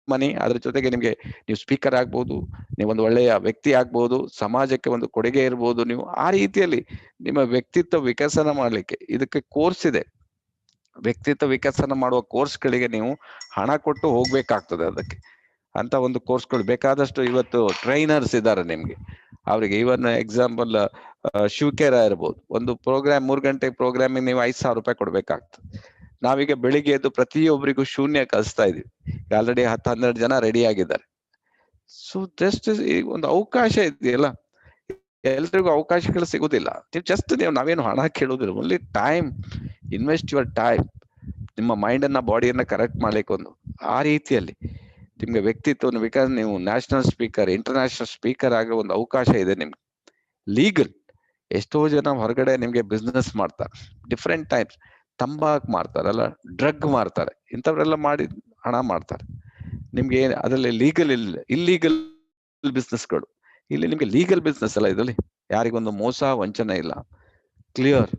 Speaker 1: ಮನಿ, ಅದ್ರ ಜೊತೆಗೆ ನಿಮ್ಗೆ ನೀವು ಸ್ಪೀಕರ್ ಆಗ್ಬೋದು, ನೀವೊಂದು ಒಳ್ಳೆಯ ವ್ಯಕ್ತಿ ಆಗ್ಬೋದು, ಸಮಾಜಕ್ಕೆ ಒಂದು ಕೊಡುಗೆ ಇರ್ಬೋದು. ನೀವು ಆ ರೀತಿಯಲ್ಲಿ ನಿಮ್ಮ ವ್ಯಕ್ತಿತ್ವ ವಿಕಸನ ಮಾಡ್ಲಿಕ್ಕೆ ಇದಕ್ಕೆ ಕೋರ್ಸ್ ಇದೆ. ವ್ಯಕ್ತಿತ್ವ ವಿಕಸನ ಮಾಡುವ ಕೋರ್ಸ್ಗಳಿಗೆ ನೀವು ಹಣ ಕೊಟ್ಟು ಹೋಗ್ಬೇಕಾಗ್ತದೆ. ಅದಕ್ಕೆ ಅಂತ ಒಂದು ಕೋರ್ಸ್ಗಳು ಬೇಕಾದಷ್ಟು ಇವತ್ತು ಟ್ರೈನರ್ಸ್ ಇದ್ದಾರೆ ನಿಮ್ಗೆ. ಅವರಿಗೆ ಇವನ್ ಎಕ್ಸಾಂಪಲ್ ಶಿವಕೇರ ಇರ್ಬೋದು. ಒಂದು ಪ್ರೋಗ್ರಾಮ್ 3 ಗಂಟೆ ಪ್ರೋಗ್ರಾಮಿಗೆ ನೀವು 5,000 ರೂಪಾಯಿ ಕೊಡ್ಬೇಕಾಗ್ತದೆ. ನಾವೀಗ ಬೆಳಿಗ್ಗೆ ಎದ್ದು ಪ್ರತಿಯೊಬ್ಬರಿಗೂ ಶೂನ್ಯ ಕಲಿಸ್ತಾ ಇದೀವಿ. ಆಲ್ರೆಡಿ 10-12 ಜನ ರೆಡಿ ಆಗಿದ್ದಾರೆ. ಸೊ ಜಸ್ಟ್ ಒಂದು ಅವಕಾಶ ಇದೆಯಲ್ಲ, ಎಲ್ರಿಗೂ ಅವಕಾಶಗಳು ಸಿಗುದಿಲ್ಲ. ನೀವು ನಾವೇನು ಹಣ ಕೇಳುದಿಲ್ಲ, only time. Invest your time. ನಿಮ್ಮ ಮೈಂಡ್ ಅನ್ನ ಬಾಡಿಯನ್ನ ಕರೆಕ್ಟ್ ಮಾಡ್ಲಿಕ್ಕೆ ಒಂದು ಆ ರೀತಿಯಲ್ಲಿ ನಿಮ್ಗೆ ವ್ಯಕ್ತಿತ್ವವನ್ನು ಬೇಕಾದ್ರೆ ನೀವು ನ್ಯಾಷನಲ್ ಸ್ಪೀಕರ್, ಇಂಟರ್ನ್ಯಾಷನಲ್ ಸ್ಪೀಕರ್ ಆಗೋ ಒಂದು ಅವಕಾಶ ಇದೆ ನಿಮ್ಗೆ. ಲೀಗಲ್. ಎಷ್ಟೋ ಜನ ಹೊರಗಡೆ ನಿಮ್ಗೆ ಬಿಸ್ನೆಸ್ ಮಾಡ್ತಾರೆ, ಡಿಫ್ರೆಂಟ್ ಟೈಪ್ಸ್. ತಂಬಾಕ್ ಮಾರ್ತಾರಲ್ಲ, ಡ್ರಗ್ ಮಾರ್ತಾರೆ, ಇಂಥವ್ರೆಲ್ಲ ಮಾಡಿ ಹಣ ಮಾಡ್ತಾರೆ. ನಿಮ್ಗೆ ಅದರಲ್ಲಿ ಲೀಗಲ್ ಇಲ್ಲೀಗಲ್ ಬಿಸ್ನೆಸ್ಗಳು. ಇಲ್ಲಿ ನಿಮ್ಗೆ ಲೀಗಲ್ ಬಿಸ್ನೆಸ್ ಅಲ್ಲ ಇದರಲ್ಲಿ. ಯಾರಿಗೊಂದು ಮೋಸ ವಂಚನೆ ಇಲ್ಲ, ಕ್ಲಿಯರ್.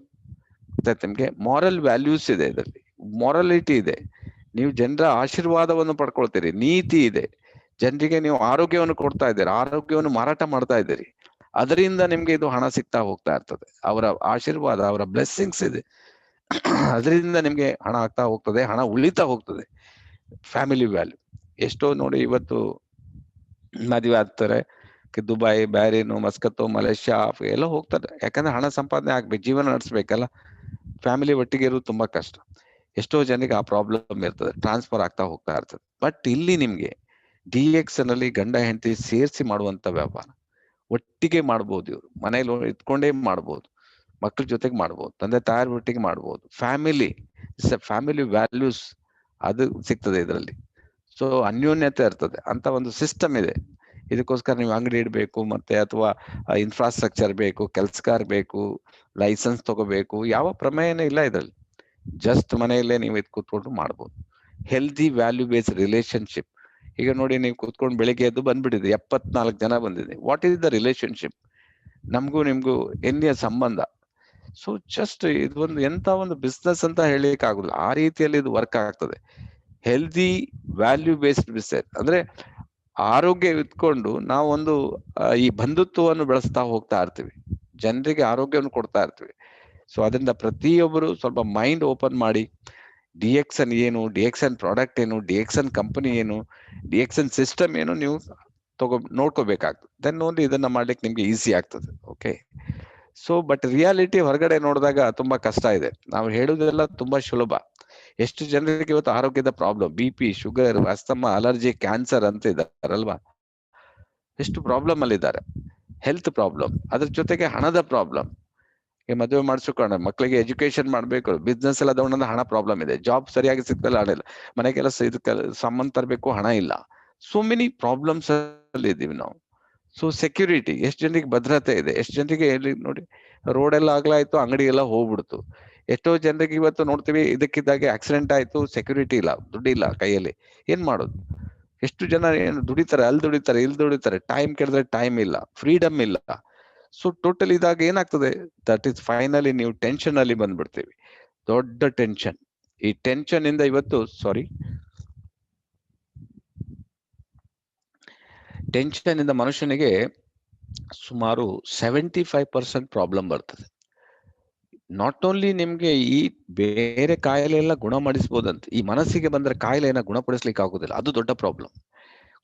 Speaker 1: ನಿಮ್ಗೆ ಮಾರಲ್ ವ್ಯಾಲ್ಯೂಸ್ ಇದೆ ಇದರಲ್ಲಿ, ಮಾರಾಲಿಟಿ ಇದೆ. ನೀವು ಜನರ ಆಶೀರ್ವಾದವನ್ನು ಪಡ್ಕೊಳ್ತೀರಿ, ನೀತಿ ಇದೆ. ಜನರಿಗೆ ನೀವು ಆರೋಗ್ಯವನ್ನು ಕೊಡ್ತಾ ಇದ್ದೀರಿ, ಆರೋಗ್ಯವನ್ನು ಮಾರಾಟ ಮಾಡ್ತಾ ಇದ್ದೀರಿ. ಅದರಿಂದ ನಿಮ್ಗೆ ಇದು ಹಣ ಸಿಗ್ತಾ ಹೋಗ್ತಾ ಇರ್ತದೆ. ಅವರ ಆಶೀರ್ವಾದ, ಅವರ ಬ್ಲೆಸ್ಸಿಂಗ್ಸ್ ಇದೆ, ಅದರಿಂದ ನಿಮ್ಗೆ ಹಣ ಆಗ್ತಾ ಹೋಗ್ತದೆ, ಹಣ ಉಳಿತಾ ಹೋಗ್ತದೆ. Family value. ಎಷ್ಟೋ ನೋಡಿ ಇವತ್ತು ಮದುವೆ ಆಗ್ತಾರೆ, ದುಬೈ, ಬ್ಯಾರಿನು, ಮಸ್ಕತ್ತು, ಮಲೇಷ್ಯಾ ಎಲ್ಲ ಹೋಗ್ತಾರೆ. ಯಾಕಂದ್ರೆ ಹಣ ಸಂಪಾದನೆ ಆಗ್ಬೇಕು, ಜೀವನ ನಡೆಸ್ಬೇಕಲ್ಲ. ಫ್ಯಾಮಿಲಿ ಒಟ್ಟಿಗೆ ಇರೋದು ತುಂಬಾ ಕಷ್ಟ. ಎಷ್ಟೋ ಜನರಿಗೆ ಆ ಪ್ರಾಬ್ಲಮ್ ಇರ್ತದೆ, ಟ್ರಾನ್ಸ್ಫರ್ ಆಗ್ತಾ ಹೋಗ್ತಾ ಇರ್ತದೆ. ಬಟ್ ಇಲ್ಲಿ ನಿಮ್ಗೆ DX ನಲ್ಲಿ ಗಂಡ ಹೆಂಡತಿ ಸೇರಿಸಿ ಮಾಡುವಂತ ವ್ಯಾಪಾರ, ಒಟ್ಟಿಗೆ ಮಾಡ್ಬೋದು. ಇವ್ರು ಮನೇಲಿ ಇದ್ಕೊಂಡೇ ಮಾಡ್ಬೋದು, ಮಕ್ಳ ಜೊತೆಗೆ ಮಾಡ್ಬೋದು, ತಂದೆ ತಾಯಿರ ಒಟ್ಟಿಗೆ ಮಾಡ್ಬೋದು. ಫ್ಯಾಮಿಲಿ ವ್ಯಾಲ್ಯೂಸ್ ಅದು ಸಿಗ್ತದೆ ಇದರಲ್ಲಿ. ಸೊ ಅನ್ಯೋನ್ಯತೆ ಇರ್ತದೆ ಅಂತ ಒಂದು ಸಿಸ್ಟಮ್ ಇದೆ. ಇದಕ್ಕೋಸ್ಕರ ನೀವು ಅಂಗಡಿ ಇಡಬೇಕು, ಮತ್ತೆ ಅಥವಾ ಇನ್ಫ್ರಾಸ್ಟ್ರಕ್ಚರ್ ಬೇಕು, ಕೆಲ್ಸಗಾರ್ ಬೇಕು, ಲೈಸೆನ್ಸ್ ತಗೋಬೇಕು, ಯಾವ ಪ್ರಮೇಯನೇ ಇಲ್ಲ ಇದರಲ್ಲಿ. ಜಸ್ಟ್ ಮನೆಯಲ್ಲೇ ನೀವು ಇದು ಕೂತ್ಕೊಂಡು ಮಾಡ್ಬೋದು. Healthy value based relationship. ಈಗ ನೋಡಿ, ನೀವು ಕೂತ್ಕೊಂಡು ಬೆಳಿಗ್ಗೆ ಎದ್ದು ಬಂದ್ಬಿಟ್ಟಿದೆ, 74 ಜನ ಬಂದಿದೆ. What is the relationship? ನಮಗೂ ನಿಮ್ಗೂ ಎಲ್ಲಿಯ ಸಂಬಂಧ? ಸೊ ಜಸ್ಟ್ ಇದೊಂದು ಎಂತ ಒಂದು ಬಿಸ್ನೆಸ್ ಅಂತ ಹೇಳಿಕ್ ಆಗುಲ್ಲ, ಆ ರೀತಿಯಲ್ಲಿ ಇದು ವರ್ಕ್ ಆಗ್ತದೆ. ಹೆಲ್ದಿ ವ್ಯಾಲ್ಯೂ ಬೇಸ್ಡ್ ಬಿಸ್ನೆಸ್ ಅಂದ್ರೆ ಆರೋಗ್ಯ ಇಟ್ಕೊಂಡು ನಾವೊಂದು ಈ ಬಂಧುತ್ವವನ್ನು ಬೆಳೆಸ್ತಾ ಹೋಗ್ತಾ ಇರ್ತೀವಿ, ಜನರಿಗೆ ಆರೋಗ್ಯವನ್ನು ಕೊಡ್ತಾ ಇರ್ತೀವಿ. ಸೊ ಅದರಿಂದ ಪ್ರತಿಯೊಬ್ಬರು ಸ್ವಲ್ಪ ಮೈಂಡ್ ಓಪನ್ ಮಾಡಿ, DXN ಏನು, DXN ಪ್ರಾಡಕ್ಟ್ ಏನು, DXN ಕಂಪನಿ ಏನು, DXN ಸಿಸ್ಟಮ್ ಏನು, ನೀವು ನೋಡ್ಕೋಬೇಕಾಗ್ತದೆ. ದೆನ್ ಓನ್ಲಿ ಇದನ್ನ ಮಾಡ್ಲಿಕ್ಕೆ ನಿಮ್ಗೆ ಈಸಿ ಆಗ್ತದೆ. ಓಕೆ. ಸೊ ಬಟ್ ರಿಯಾಲಿಟಿ ಹೊರಗಡೆ ನೋಡಿದಾಗ ತುಂಬಾ ಕಷ್ಟ ಇದೆ. ನಾವು ಹೇಳುವುದೆಲ್ಲ ತುಂಬಾ ಸುಲಭ. ಎಷ್ಟು ಜನರಿಗೆ ಇವತ್ತು ಆರೋಗ್ಯದ problem, BP, sugar, asthma, allergy, cancer ಅಂತ ಇದ್ದಾರಲ್ವಾ? ಎಷ್ಟು ಪ್ರಾಬ್ಲಮ್ ಅಲ್ಲಿ ಇದ್ದಾರೆ. ಹೆಲ್ತ್ ಪ್ರಾಬ್ಲಮ್, ಅದ್ರ ಜೊತೆಗೆ ಹಣದ ಪ್ರಾಬ್ಲಮ್. ಮದುವೆ ಮಾಡಿಸ್ಕೊಂಡು ಮಕ್ಕಳಿಗೆ ಎಜುಕೇಶನ್ ಮಾಡ್ಬೇಕು, ಬಿಸ್ನೆಸ್ ಎಲ್ಲ ತಗೊಂಡ ಹಣ ಪ್ರಾಬ್ಲಮ್ ಇದೆ, ಜಾಬ್ ಸರಿಯಾಗಿ ಸಿಗ್ತಲ್ಲ, ಹಣ ಇಲ್ಲ, ಮನೆ ಕೆಲಸ ಇದಕ್ಕೆ ಸಂಬಂಧ ತರಬೇಕು, ಹಣ ಇಲ್ಲ. ಸೋ ಮೆನಿ ಪ್ರಾಬ್ಲಮ್ಸ್ ಅಲ್ಲಿ ಇದ್ದೀವಿ ನಾವು. ಸೊ ಸೆಕ್ಯೂರಿಟಿ, ಎಷ್ಟು ಜನರಿಗೆ ಭದ್ರತೆ ಇದೆ, ಎಷ್ಟು ಜನರಿಗೆ ನೋಡಿ ರೋಡ್ ಎಲ್ಲ ಆಗ್ಲಾಯ್ತು, ಅಂಗಡಿ ಎಲ್ಲ ಹೋಗ್ಬಿಡ್ತು. ಎಷ್ಟೋ ಜನರಿಗೆ ಇವತ್ತು ನೋಡ್ತೀವಿ, ಇದಕ್ಕಿದ್ದಾಗೆ ಆಕ್ಸಿಡೆಂಟ್ ಆಯ್ತು, ಸೆಕ್ಯೂರಿಟಿ ಇಲ್ಲ, ದುಡ್ಡಿಲ್ಲ ಕೈಯಲ್ಲಿ, ಏನ್ ಮಾಡೋದು? ಎಷ್ಟು ಜನ ಏನು ದುಡಿತಾರೆ, ಅಲ್ಲಿ ದುಡಿತಾರೆ, ಇಲ್ಲಿ ದುಡಿತಾರೆ, ಟೈಮ್ ಕೇಳಿದ್ರೆ ಟೈಮ್ ಇಲ್ಲ, ಫ್ರೀಡಮ್ ಇಲ್ಲ. ಸೊ ಟೋಟಲ್ ಇದಾಗ ಏನಾಗ್ತದೆ? ದಟ್ ಇಸ್ ಫೈನಲಿ ನೀವು ಟೆನ್ಷನ್ ಅಲ್ಲಿ ಬಂದ್ಬಿಡ್ತೀವಿ, ದೊಡ್ಡ ಟೆನ್ಷನ್. ಈ ಟೆನ್ಷನ್ ಇಂದ ಇವತ್ತು ಟೆನ್ಷನ್ ಇಂದ ಮನುಷ್ಯನಿಗೆ ಸುಮಾರು 75% ಪ್ರಾಬ್ಲಮ್ ಬರ್ತದೆ. ನಾಟ್ ಓನ್ಲಿ ನಿಮ್ಗೆ ಈ ಬೇರೆ ಕಾಯಿಲೆ ಎಲ್ಲ ಗುಣಪಡಿಸಬಹುದಂತೆ, ಈ ಮನಸ್ಸಿಗೆ ಬಂದ್ರೆ ಕಾಯಿಲೆಯನ್ನ ಗುಣಪಡಿಸ್ಲಿಕ್ಕೆ ಆಗುದಿಲ್ಲ, ಅದು ದೊಡ್ಡ ಪ್ರಾಬ್ಲಮ್.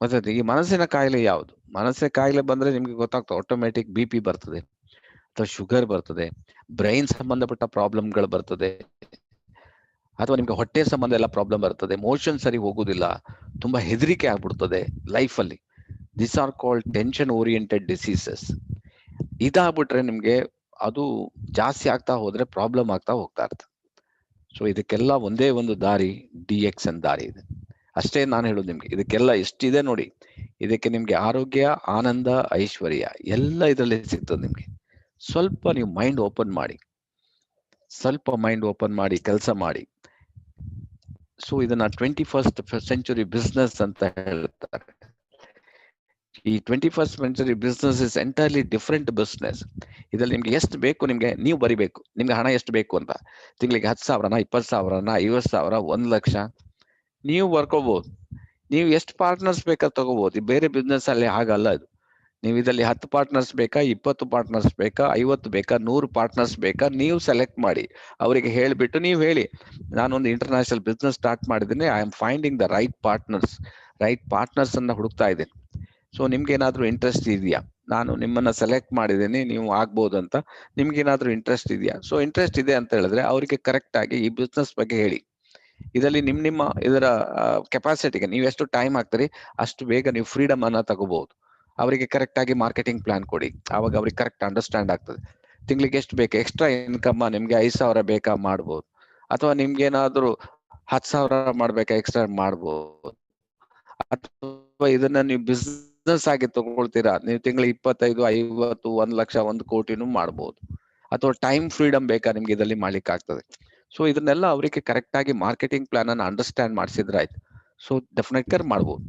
Speaker 1: ಗೊತ್ತಾಯ್ತು? ಈ ಮನಸ್ಸಿನ ಕಾಯಿಲೆ ಯಾವುದು? ಮನಸ್ಸಿನ ಕಾಯಿಲೆ ಬಂದ್ರೆ ನಿಮ್ಗೆ ಗೊತ್ತಾಗ್ತದೆ, ಆಟೋಮೆಟಿಕ್ BP ಬರ್ತದೆ, ಅಥವಾ ಶುಗರ್ ಬರ್ತದೆ, ಬ್ರೈನ್ ಸಂಬಂಧಪಟ್ಟ ಪ್ರಾಬ್ಲಮ್ಗಳು ಬರ್ತದೆ, ಅಥವಾ ನಿಮ್ಗೆ ಹೊಟ್ಟೆ ಸಂಬಂಧ ಎಲ್ಲ ಪ್ರಾಬ್ಲಮ್ ಬರ್ತದೆ, ಮೋಷನ್ ಸರಿ ಹೋಗುದಿಲ್ಲ, ತುಂಬಾ ಹೆದರಿಕೆ ಆಗ್ಬಿಡ್ತದೆ ಲೈಫ್ ಅಲ್ಲಿ. This are called tension oriented diseases. ಇದಾಗ್ಬಿಟ್ರೆ ನಿಮ್ಗೆ ಅದು ಜಾಸ್ತಿ ಆಗ್ತಾ ಹೋದ್ರೆ ಪ್ರಾಬ್ಲಮ್ ಆಗ್ತಾ ಹೋಗ್ತಾ ಇರ್ತದೆ. ಸೊ ಇದಕ್ಕೆಲ್ಲ ಒಂದೇ ಒಂದು ದಾರಿ, DXN ದಾರಿ ಇದೆ ಅಷ್ಟೇ. ನಾನು ಹೇಳೋದು ನಿಮ್ಗೆ, ಇದಕ್ಕೆಲ್ಲ ಎಷ್ಟಿದೆ ನೋಡಿ. ಇದಕ್ಕೆ ನಿಮ್ಗೆ ಆರೋಗ್ಯ, ಆನಂದ, ಐಶ್ವರ್ಯ ಎಲ್ಲ ಇದರಲ್ಲಿ ಸಿಗ್ತದೆ ನಿಮ್ಗೆ. ಸ್ವಲ್ಪ ನೀವು ಮೈಂಡ್ ಓಪನ್ ಮಾಡಿ ಕೆಲಸ ಮಾಡಿ. ಸೊ ಇದನ್ನ 21st ಸೆಂಚುರಿ ಬಿಸ್ನೆಸ್ ಅಂತ ಹೇಳ್ತಾರೆ. ಈ 21st century business is entirely different business. ಇದ್ರಲ್ಲಿ ನಿಮ್ಗೆ ಎಷ್ಟು ಬೇಕು, ನೀವು ಬರಿಬೇಕು ನಿಮ್ಗೆ ಹಣ ಎಷ್ಟು ಬೇಕು ಅಂತ. ತಿಂಗಳಿಗೆ 10,000ನ, 20,000ನ, 50,000, 1 ಲಕ್ಷ ನೀವು ಬರ್ಕೋಬಹುದು. ನೀವು ಎಷ್ಟು ಪಾರ್ಟ್ನರ್ಸ್ ಬೇಕಾದ್ರೆ ತಗೋಬಹುದು. ಬೇರೆ ಬಿಸ್ನೆಸ್ ಅಲ್ಲಿ ಹಾಗಲ್ಲ ಅದು. ನೀವು ಇದರಲ್ಲಿ 10 ಪಾರ್ಟ್ನರ್ಸ್ ಬೇಕಾ, 20 ಪಾರ್ಟ್ನರ್ಸ್ ಬೇಕಾ, 50 ಬೇಕಾ, 100 ಪಾರ್ಟ್ನರ್ಸ್ ಬೇಕಾ, ನೀವು ಸೆಲೆಕ್ಟ್ ಮಾಡಿ. ಅವರಿಗೆ ಹೇಳ್ಬಿಟ್ಟು ನೀವು ಹೇಳಿ, ನಾನೊಂದು ಇಂಟರ್ನ್ಯಾಷನಲ್ ಬಿಸ್ನೆಸ್ ಸ್ಟಾರ್ಟ್ ಮಾಡಿದ್ದೀನಿ, I am finding the right partners ಅನ್ನ ಹುಡುಕ್ತಾ ಇದ್ದೀನಿ. ಸೊ ನಿಮ್ಗೆ ಏನಾದ್ರೂ ಇಂಟ್ರೆಸ್ಟ್ ಇದೆಯಾ? ನಾನು ನಿಮ್ಮನ್ನ ಸೆಲೆಕ್ಟ್ ಮಾಡಿದ್ದೀನಿ, ನೀವು ಆಗ್ಬೋದು ಅಂತ. ನಿಮ್ಗೆ ಏನಾದ್ರೂ ಇಂಟ್ರೆಸ್ಟ್ ಇದೆಯಾ? ಸೊ ಇಂಟ್ರೆಸ್ಟ್ ಇದೆ ಅಂತ ಹೇಳಿದ್ರೆ ಅವರಿಗೆ ಕರೆಕ್ಟ್ ಆಗಿ ಈ ಬಿಸ್ನೆಸ್ ಬಗ್ಗೆ ಹೇಳಿ. ಇದರಲ್ಲಿ ಇದರ ಕೆಪಾಸಿಟಿಗೆ ನೀವು ಎಷ್ಟು ಟೈಮ್ ಹಾಕ್ತೀರಿ, ಅಷ್ಟು ಬೇಗ ನೀವು ಫ್ರೀಡಮ್ ಅನ್ನ ತಗೋಬಹುದು. ಅವರಿಗೆ ಕರೆಕ್ಟ್ ಆಗಿ ಮಾರ್ಕೆಟಿಂಗ್ ಪ್ಲಾನ್ ಕೊಡಿ. ಆವಾಗ ಅವ್ರಿಗೆ ಕರೆಕ್ಟ್ ಅಂಡರ್ಸ್ಟ್ಯಾಂಡ್ ಆಗ್ತದೆ. ತಿಂಗಳಿಗೆ ಎಷ್ಟು ಬೇಕು, ಎಕ್ಸ್ಟ್ರಾ ಇನ್ಕಮ್ ನಿಮ್ಗೆ 5,000 ಬೇಕಾ ಮಾಡ್ಬೋದು, ಅಥವಾ ನಿಮ್ಗೆ ಏನಾದ್ರು 10,000 ಮಾಡ್ಬೇಕಾ ಎಕ್ಸ್ಟ್ರಾ ಮಾಡ್ಬೋದು, ಅಥವಾ ಇದನ್ನ ನೀವು ಬಿಸ್ನೆಸ್ ಆಗಿ ತಗೊಳ್ತೀರಾ, ನೀವು ತಿಂಗಳಿಗೆ 25, 50, 1,00,000, 1,00,00,000 ಮಾಡ್ಬೋದು, ಅಥವಾ ಟೈಮ್ ಫ್ರೀಡಮ್ ಬೇಕಾ ನಿಮ್ಗೆ ಇದರಲ್ಲಿ ಮಾಡ್ಲಿಕ್ಕೆ ಆಗ್ತದೆ. ಸೊ ಇದನ್ನೆಲ್ಲ ಅವರಿಗೆ ಕರೆಕ್ಟ್ ಆಗಿ ಮಾರ್ಕೆಟಿಂಗ್ ಪ್ಲಾನ್ ಅನ್ನ ಅಂಡರ್ಸ್ಟ್ಯಾಂಡ್ ಮಾಡಿಸಿದ್ರೆ ಆಯ್ತು. ಸೊ ಡೆಫಿನೆಟ್ ಮಾಡ್ಬೋದು.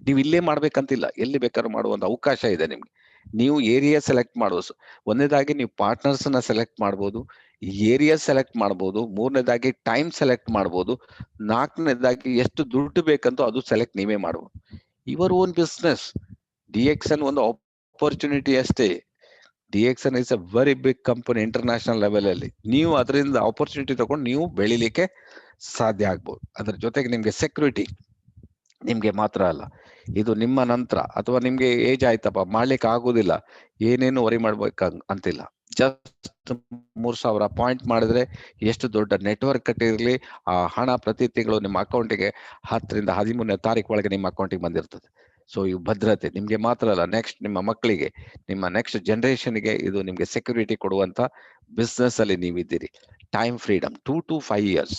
Speaker 1: ನೀವು ಇಲ್ಲೇ ಮಾಡ್ಬೇಕಂತಿಲ್ಲ, ಎಲ್ಲಿ ಬೇಕಾದ್ರೂ ಮಾಡುವಂತ ಅವಕಾಶ ಇದೆ ನಿಮ್ಗೆ. ನೀವು ಏರಿಯಾ ಸೆಲೆಕ್ಟ್ ಮಾಡೋದು, ಒಂದನೇದಾಗಿ ನೀವು ಪಾರ್ಟ್ನರ್ಸ್ ನ ಸೆಲೆಕ್ಟ್ ಮಾಡ್ಬೋದು, ಏರಿಯಾ ಸೆಲೆಕ್ಟ್ ಮಾಡ್ಬೋದು, ಮೂರನೇದಾಗಿ ಟೈಮ್ ಸೆಲೆಕ್ಟ್ ಮಾಡ್ಬೋದು, ನಾಲ್ಕನೇದಾಗಿ ಎಷ್ಟು ದುಡ್ಡು ಬೇಕಂತ ಅದು ಸೆಲೆಕ್ಟ್ ನೀವೇ ಮಾಡ್ಬೋದು. Your own business. DXN ಒಂದು ಆಪರ್ಚುನಿಟಿ ಅಷ್ಟೇ. DXN is a very big company international level ಅಲ್ಲಿ. ನೀವು ಅದರಿಂದ ಆಪರ್ಚುನಿಟಿ ತಗೊಂಡು ನೀವು ಬೆಳಿಲಿಕ್ಕೆ ಸಾಧ್ಯ ಆಗ್ಬೋದು. ಅದ್ರ ಜೊತೆಗೆ ನಿಮ್ಗೆ ಸೆಕ್ಯೂರಿಟಿ ನಿಮ್ಗೆ ಮಾತ್ರ ಅಲ್ಲ, ಇದು ನಿಮ್ಮ ನಂತರ, ಅಥವಾ ನಿಮ್ಗೆ ಏಜ್ ಆಯ್ತಪ್ಪ ಮಾಡ್ಲಿಕ್ಕೆ ಆಗುದಿಲ್ಲ, ಏನೇನು ವರಿ ಮಾಡ್ಬೇಕ ಅಂತಿಲ್ಲ. ಜಸ್ಟ್ 3,000 ಪಾಯಿಂಟ್ ಮಾಡಿದ್ರೆ ಎಷ್ಟು ದೊಡ್ಡ ನೆಟ್ವರ್ಕ್ ಕಟ್ಟಿರ್ಲಿ, ಆ ಹಣ ಪ್ರತಿ ತಿಂಗಳು ನಿಮ್ಮ ಅಕೌಂಟಿಗೆ 10ರಿಂದ 13ನೇ ತಾರೀಕು ಒಳಗೆ ನಿಮ್ಮ ಅಕೌಂಟಿಗೆ ಬಂದಿರ್ತದೆ. ಸೊ ಇವು ಭದ್ರತೆ ನಿಮ್ಗೆ ಮಾತ್ರ ಅಲ್ಲ, ನೆಕ್ಸ್ಟ್ ನಿಮ್ಮ ಮಕ್ಕಳಿಗೆ, ನಿಮ್ಮ ನೆಕ್ಸ್ಟ್ ಜನರೇಷನ್ಗೆ ಇದು ನಿಮ್ಗೆ ಸೆಕ್ಯೂರಿಟಿ ಕೊಡುವಂತ ಬಿಸ್ನೆಸ್ ಅಲ್ಲಿ ನೀವಿದ್ದೀರಿ. Time freedom 2 to 5 years.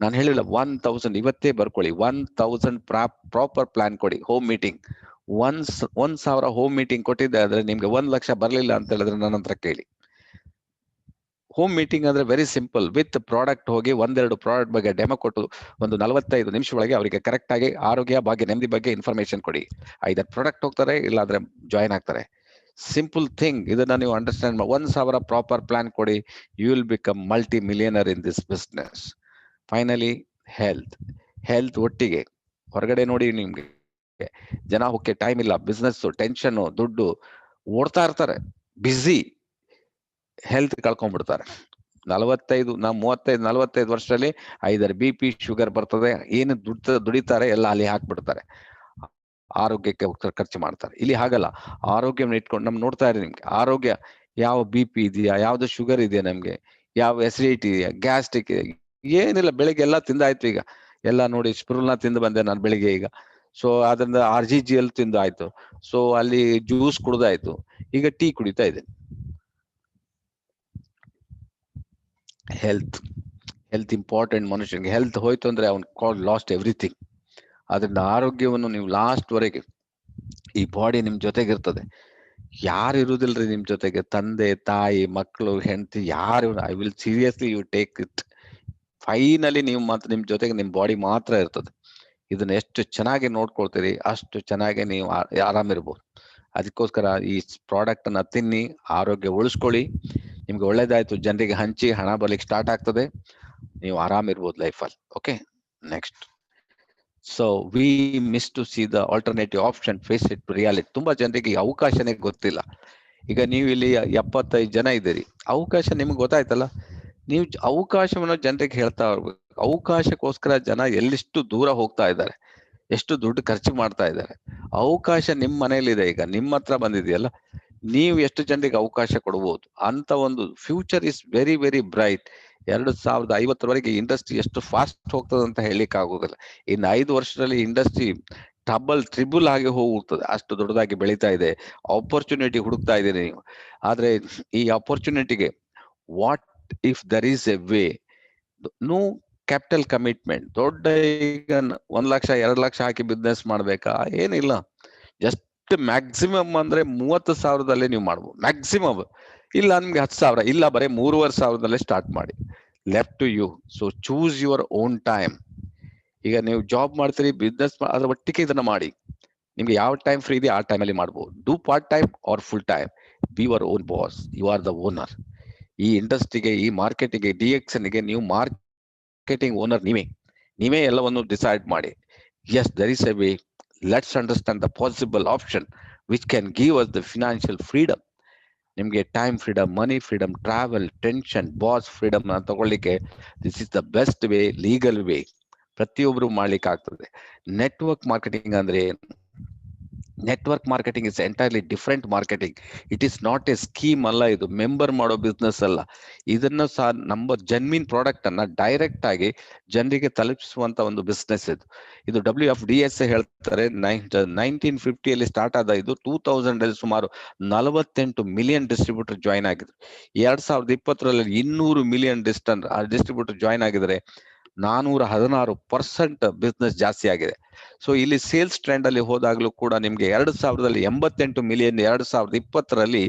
Speaker 1: ನಾನು ಹೇಳಿಲ್ಲ 1,000 ಇವತ್ತೇ ಬರ್ಕೊಳ್ಳಿ, 1,000 ಪ್ರಾಪರ್ ಪ್ಲಾನ್ ಕೊಡಿ. ಹೋಮ್ ಮೀಟಿಂಗ್ 1,000 ಹೋಮ್ ಮೀಟಿಂಗ್ ಕೊಟ್ಟಿದ್ದೆ ಆದ್ರೆ ನಿಮ್ಗೆ 1,00,000 ಬರ್ಲಿಲ್ಲ ಅಂತ ಹೇಳಿದ್ರೆ ನನ್ನ ಹತ್ರ ಕೇಳಿ. ಹೋಮ್ ಮೀಟಿಂಗ್ ಅಂದ್ರೆ ವೆರಿ ಸಿಂಪಲ್. ವಿತ್ ಪ್ರಾಡಕ್ಟ್ ಹೋಗಿ ಒಂದೆರಡು ಪ್ರಾಡಕ್ಟ್ ಬಗ್ಗೆ ಡೆಮೋ ಕೊಟ್ಟು ಒಂದು 45 ನಿಮಿಷ ಒಳಗೆ ಅವರಿಗೆ ಕರೆಕ್ಟ್ ಆಗಿ ಆರೋಗ್ಯ ಬಗ್ಗೆ, ನೆಮ್ಮದಿ ಬಗ್ಗೆ ಇನ್ಫಾರ್ಮೇಶನ್ ಕೊಡಿ. ಐದರ್ ಪ್ರಾಡಕ್ಟ್ ಹೋಗ್ತಾರೆ, ಇಲ್ಲಾಂದ್ರೆ ಜಾಯಿನ್ ಆಗ್ತಾರೆ. Simple thing. ಇದನ್ನ ನೀವು ಅಂಡರ್ಸ್ಟ್ಯಾಂಡ್ 1,000 ಪ್ರಾಪರ್ ಪ್ಲಾನ್ ಕೊಡಿ. You will become multi millionaire in this business. Finally health ಒಟ್ಟಿಗೆ. ಹೊರಗಡೆ ನೋಡಿ ನಿಮ್ಗೆ ಜನ ಹೋಗಕ್ಕೆ ಟೈಮ್ ಇಲ್ಲ, ಬಿಸ್ನೆಸ್ ಟೆನ್ಷನ್, ದುಡ್ಡು ಓಡ್ತಾ ಇರ್ತಾರೆ, ಬಿಸಿ, ಹೆಲ್ತ್ ಕಳ್ಕೊಂಡ್ಬಿಡ್ತಾರೆ. 35-45 ವರ್ಷದಲ್ಲಿ ಐದರ್ BP, ಶುಗರ್ ಬರ್ತದೆ. ಏನು ದುಡಿತಾರೆ ಎಲ್ಲ ಅಲ್ಲಿ ಹಾಕ್ಬಿಡ್ತಾರೆ, ಆರೋಗ್ಯಕ್ಕೆ ಖರ್ಚು ಮಾಡ್ತಾರೆ. ಇಲ್ಲಿ ಹಾಗಲ್ಲ, ಆರೋಗ್ಯ ಇಟ್ಕೊಂಡು ನಮ್ ನೋಡ್ತಾ ಇರಿ ನಿಮ್ಗೆ ಆರೋಗ್ಯ, ಯಾವ BP ಇದೆಯಾ, ಯಾವ್ದು ಶುಗರ್ ಇದೆಯಾ, ನಮ್ಗೆ ಯಾವ ಎಸಿಡಿಟಿ ಇದೆಯಾ, ಗ್ಯಾಸ್ಟ್ರಿಕ್ ಏನಿಲ್ಲ. ಬೆಳಿಗ್ಗೆ ಎಲ್ಲ ತಿಂದಾಯ್ತು. ಈಗ ಎಲ್ಲ ನೋಡಿ, ಸ್ಪಿರುಲ್ನ ತಿಂದು ಬಂದೆ ನಾನು ಬೆಳಿಗ್ಗೆ. ಈಗ ಸೊ ಅದರಿಂದ RGGL ತಿಂದು ಆಯ್ತು. ಸೊ ಅಲ್ಲಿ ಜ್ಯೂಸ್ ಕುಡ್ದಾಯ್ತು. ಈಗ ಟೀ ಕುಡಿತಾ ಇದೆ. Health important. ಮನುಷ್ಯನಿಗೆ ಹೆಲ್ತ್ ಹೋಯ್ತು ಅಂದ್ರೆ ಅವ್ನು ಲಾಸ್ಟ್ ಎವ್ರಿಥಿಂಗ್. ಅದರಿಂದ ಆರೋಗ್ಯವನ್ನು ನೀವು ಲಾಸ್ಟ್ ವರೆಗೆ, ಈ ಬಾಡಿ ನಿಮ್ ಜೊತೆಗಿರ್ತದೆ. ಯಾರು ಇರುದಿಲ್ರಿ ನಿಮ್ ಜೊತೆಗೆ, ತಂದೆ ತಾಯಿ ಮಕ್ಕಳು ಹೆಂಡತಿ ಯಾರು. I will seriously you take it. Finally ನೀವು ಮಾತ್ರ ನಿಮ್ ಜೊತೆಗೆ ನಿಮ್ ಬಾಡಿ ಮಾತ್ರ ಇರ್ತದೆ. ಇದನ್ನ ಎಷ್ಟು ಚೆನ್ನಾಗಿ ನೋಡ್ಕೊಳ್ತೀರಿ ಅಷ್ಟು ಚೆನ್ನಾಗಿ ನೀವು ಆರಾಮಿರ್ಬೋದು. ಅದಕ್ಕೋಸ್ಕರ ಈ ಪ್ರಾಡಕ್ಟ್ ಅನ್ನ ತಿನ್ನಿ, ಆರೋಗ್ಯ ಉಳಿಸ್ಕೊಳ್ಳಿ. ನಿಮ್ಗೆ ಒಳ್ಳೇದಾಯ್ತು, ಜನರಿಗೆ ಹಂಚಿ, ಹಣ ಬರ್ಲಿಕ್ಕೆ ಸ್ಟಾರ್ಟ್ ಆಗ್ತದೆ, ನೀವು ಆರಾಮಿರ್ಬೋದು ಲೈಫಲ್ಲಿ. Okay, next. So we miss to see the alternative option, face it to reality. ತುಂಬಾ ಜನರಿಗೆ ಈ ಅವಕಾಶನೇ ಗೊತ್ತಿಲ್ಲ. ಈಗ ನೀವು ಇಲ್ಲಿ 75 ಜನ ಇದ್ದೀರಿ, ಅವಕಾಶ ನಿಮ್ಗೆ ಗೊತ್ತಾಯ್ತಲ್ಲ. ನೀವು ಅವಕಾಶವನ್ನು ಜನರಿಗೆ ಹೇಳ್ತಾ ಇರ್ಬೇಕು. ಅವಕಾಶಕ್ಕೋಸ್ಕರ ಜನ ಎಲ್ಲಿಷ್ಟು ದೂರ ಹೋಗ್ತಾ ಇದ್ದಾರೆ, ಎಷ್ಟು ದುಡ್ಡು ಖರ್ಚು ಮಾಡ್ತಾ ಇದ್ದಾರೆ. ಅವಕಾಶ ನಿಮ್ ಮನೇಲಿದೆ, ಈಗ ನಿಮ್ಮ ಹತ್ರ ಬಂದಿದೆಯಲ್ಲ. ನೀವು ಎಷ್ಟು ಜನರಿಗೆ ಅವಕಾಶ ಕೊಡಬಹುದು ಅಂತ ಒಂದು future is very very bright. 2050 industry ಎಷ್ಟು ಫಾಸ್ಟ್ ಹೋಗ್ತದೆ ಅಂತ ಹೇಳಿಕ್ ಆಗೋದಿಲ್ಲ. ಇನ್ನು 5 ವರ್ಷದಲ್ಲಿ ಇಂಡಸ್ಟ್ರಿ ಡಬಲ್ ಟ್ರಿಬಲ್ ಆಗಿ ಹೋಗ್ತದೆ, ಅಷ್ಟು ದೊಡ್ಡದಾಗಿ ಬೆಳೀತಾ ಇದೆ. ಆಪರ್ಚುನಿಟಿ ಹುಡುಕ್ತಾ ಇದ್ದೀರಿ ನೀವು. ಆದ್ರೆ ಈ ಆಪರ್ಚುನಿಟಿಗೆ what if there is a way. No capital commitment. ದೊಡ್ಡ ಈಗ 1 ಲಕ್ಷ 2 ಲಕ್ಷ ಹಾಕಿ ಬಿಸ್ನೆಸ್ ಮಾಡ್ಬೇಕಾ, ಏನಿಲ್ಲ. ಜಸ್ಟ್ ಮ್ಯಾಕ್ಸಿಮಮ್ ಅಂದ್ರೆ 30,000 ನೀವು ಮಾಡ್ಬೋದು ಮ್ಯಾಕ್ಸಿಮಮ್. ಇಲ್ಲ ನಿಮ್ಗೆ 10,000, ಇಲ್ಲ ಬರೀ 3,500 ಸ್ಟಾರ್ಟ್ ಮಾಡಿ. Left to you. So choose your own time. ಈಗ ನೀವು ಜಾಬ್ ಮಾಡ್ತೀರಿ, ಬಿಸ್ನೆಸ್ ಅದ್ರ ಒಟ್ಟಿಗೆ ಇದನ್ನ ಮಾಡಿ. ನಿಮ್ಗೆ ಯಾವ ಟೈಮ್ ಫ್ರೀ ಇದೆ ಆ ಟೈಮಲ್ಲಿ ಮಾಡ್ಬೋದು. Do part time or full time. Be your own boss. You are the owner. ಈ ಇಂಡಸ್ಟ್ರಿಗೆ, ಈ ಮಾರ್ಕೆಟಿಗೆ, DXNಗೆ ನೀವು ಮಾರ್ಕೆಟಿಂಗ್ ಓನರ್ ನೀವೇ ಎಲ್ಲವನ್ನು ಡಿಸೈಡ್ ಮಾಡಿ. Yes, there is a way. Let's understand the possible option which can give us the financial freedom. ನಿಮ್ಗೆ time freedom, money freedom, travel, tension, boss freedom ತಗೊಳ್ಳಿಕ್ಕೆ this is the best way, legal way. ಪ್ರತಿಯೊಬ್ರು ಮಾಡ್ಲಿಕ್ಕೆ ಆಗ್ತದೆ. Network marketing ಅಂದ್ರೆ network marketing is entirely different marketing. It is not a scheme ಅಲ್ಲ, ಇದು member ಮಾಡೋ business ಅಲ್ಲ. ಇದನ್ನು ಸಹ ನಮ್ಮ ಜನ್ಮೀನ್ ಪ್ರಾಡಕ್ಟ್ ಅನ್ನ ಡೈರೆಕ್ಟ್ ಆಗಿ ಜನರಿಗೆ ತಲುಪಿಸುವಂತ ಒಂದು ಬಿಸ್ನೆಸ್ ಇದು WFDS ಹೇಳ್ತಾರೆ. 1950 ಸ್ಟಾರ್ಟ್ ಆದ ಇದು 2000 ಅಲ್ಲಿ ಸುಮಾರು 48 ಮಿಲಿಯನ್ ಡಿಸ್ಟ್ರಿಬ್ಯೂಟರ್ ಜಾಯ್ನ್ ಆಗಿದ್ರು. 2020 200 ಮಿಲಿಯನ್ ಡಿಸ್ಟ್ರಿಬ್ಯೂಟರ್ ಜಾಯ್ನ್ ಆಗಿದ್ದಾರೆ. 416% ಬಿಸ್ನೆಸ್ ಜಾಸ್ತಿ ಆಗಿದೆ. ಸೊ ಇಲ್ಲಿ ಸೇಲ್ಸ್ ಟ್ರೆಂಡ್ ಅಲ್ಲಿ ಹೋದಾಗ್ಲೂ ಕೂಡ ನಿಮ್ಗೆ 2088 ಮಿಲಿಯನ್ 2020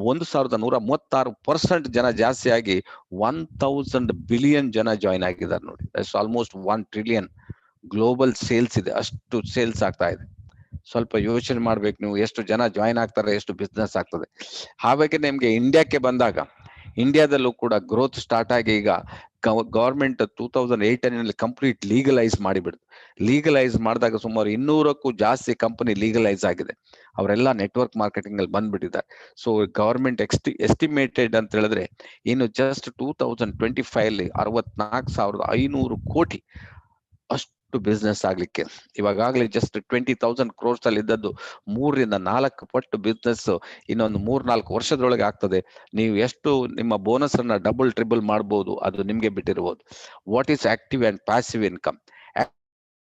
Speaker 1: 1136% ಜನ ಜಾಸ್ತಿ ಆಗಿ 1000 ಬಿಲಿಯನ್ ಜನ ಜಾಯ್ನ್ ಆಗಿದ್ದಾರೆ ನೋಡಿ. ಆಲ್ಮೋಸ್ಟ್ 1 ಟ್ರಿಲಿಯನ್ ಗ್ಲೋಬಲ್ ಸೇಲ್ಸ್ ಇದೆ, ಅಷ್ಟು ಸೇಲ್ಸ್ ಆಗ್ತಾ ಇದೆ. ಸ್ವಲ್ಪ ಯೋಚನೆ ಮಾಡ್ಬೇಕು ನೀವು, ಎಷ್ಟು ಜನ ಜಾಯ್ನ್ ಆಗ್ತಾರೆ, ಎಷ್ಟು ಬಿಸ್ನೆಸ್ ಆಗ್ತದೆ. ಹಾಗಾಗಿ ನಿಮ್ಗೆ ಇಂಡಿಯಾಕ್ಕೆ ಬಂದಾಗ ಇಂಡಿಯಾದಲ್ಲೂ ಕೂಡ ಗ್ರೋತ್ ಸ್ಟಾರ್ಟ್ ಆಗಿ ಈಗ ಗವರ್ಮೆಂಟ್ 2018 ಕಂಪ್ಲೀಟ್ ಲೀಗಲೈಸ್ ಮಾಡಿಬಿಡ್ತು. ಲೀಗಲೈಸ್ ಮಾಡಿದಾಗ ಸುಮಾರು 200ಕ್ಕೂ ಜಾಸ್ತಿ ಕಂಪನಿ ಲೀಗಲೈಸ್ ಆಗಿದೆ. ಅವರೆಲ್ಲ ನೆಟ್ವರ್ಕ್ ಮಾರ್ಕೆಟಿಂಗ್ ಅಲ್ಲಿ ಬಂದ್ಬಿಟ್ಟಿದ್ದಾರೆ. ಸೊ ಗವರ್ಮೆಂಟ್ ಎಸ್ಟಿಮೇಟೆಡ್ ಅಂತ ಹೇಳಿದ್ರೆ ಇನ್ನು ಜಸ್ಟ್ 2025 ಅಲ್ಲಿ 64,500 ಕೋಟಿ ಅಷ್ಟು ಬಿಸ್ನೆಸ್ ಆಗ್ಲಿಕ್ಕೆ. ಇವಾಗಲೇ ಜಸ್ಟ್ 20,000 crores ಅಲ್ಲಿ ಇದ್ದದ್ದು 3-4 ಪಟ್ಟು ಬಿಸ್ನೆಸ್ ಇನ್ನೊಂದು 3-4 ವರ್ಷದೊಳಗೆ ಆಗ್ತದೆ. ನೀವು ಎಷ್ಟು ನಿಮ್ಮ ಬೋನಸ್ ಅನ್ನ ಡಬಲ್ ಟ್ರಿಬಲ್ ಮಾಡ್ಬೋದು, ಅದು ನಿಮ್ಗೆ ಬಿಟ್ಟಿರ್ಬೋದು. What is active and passive income?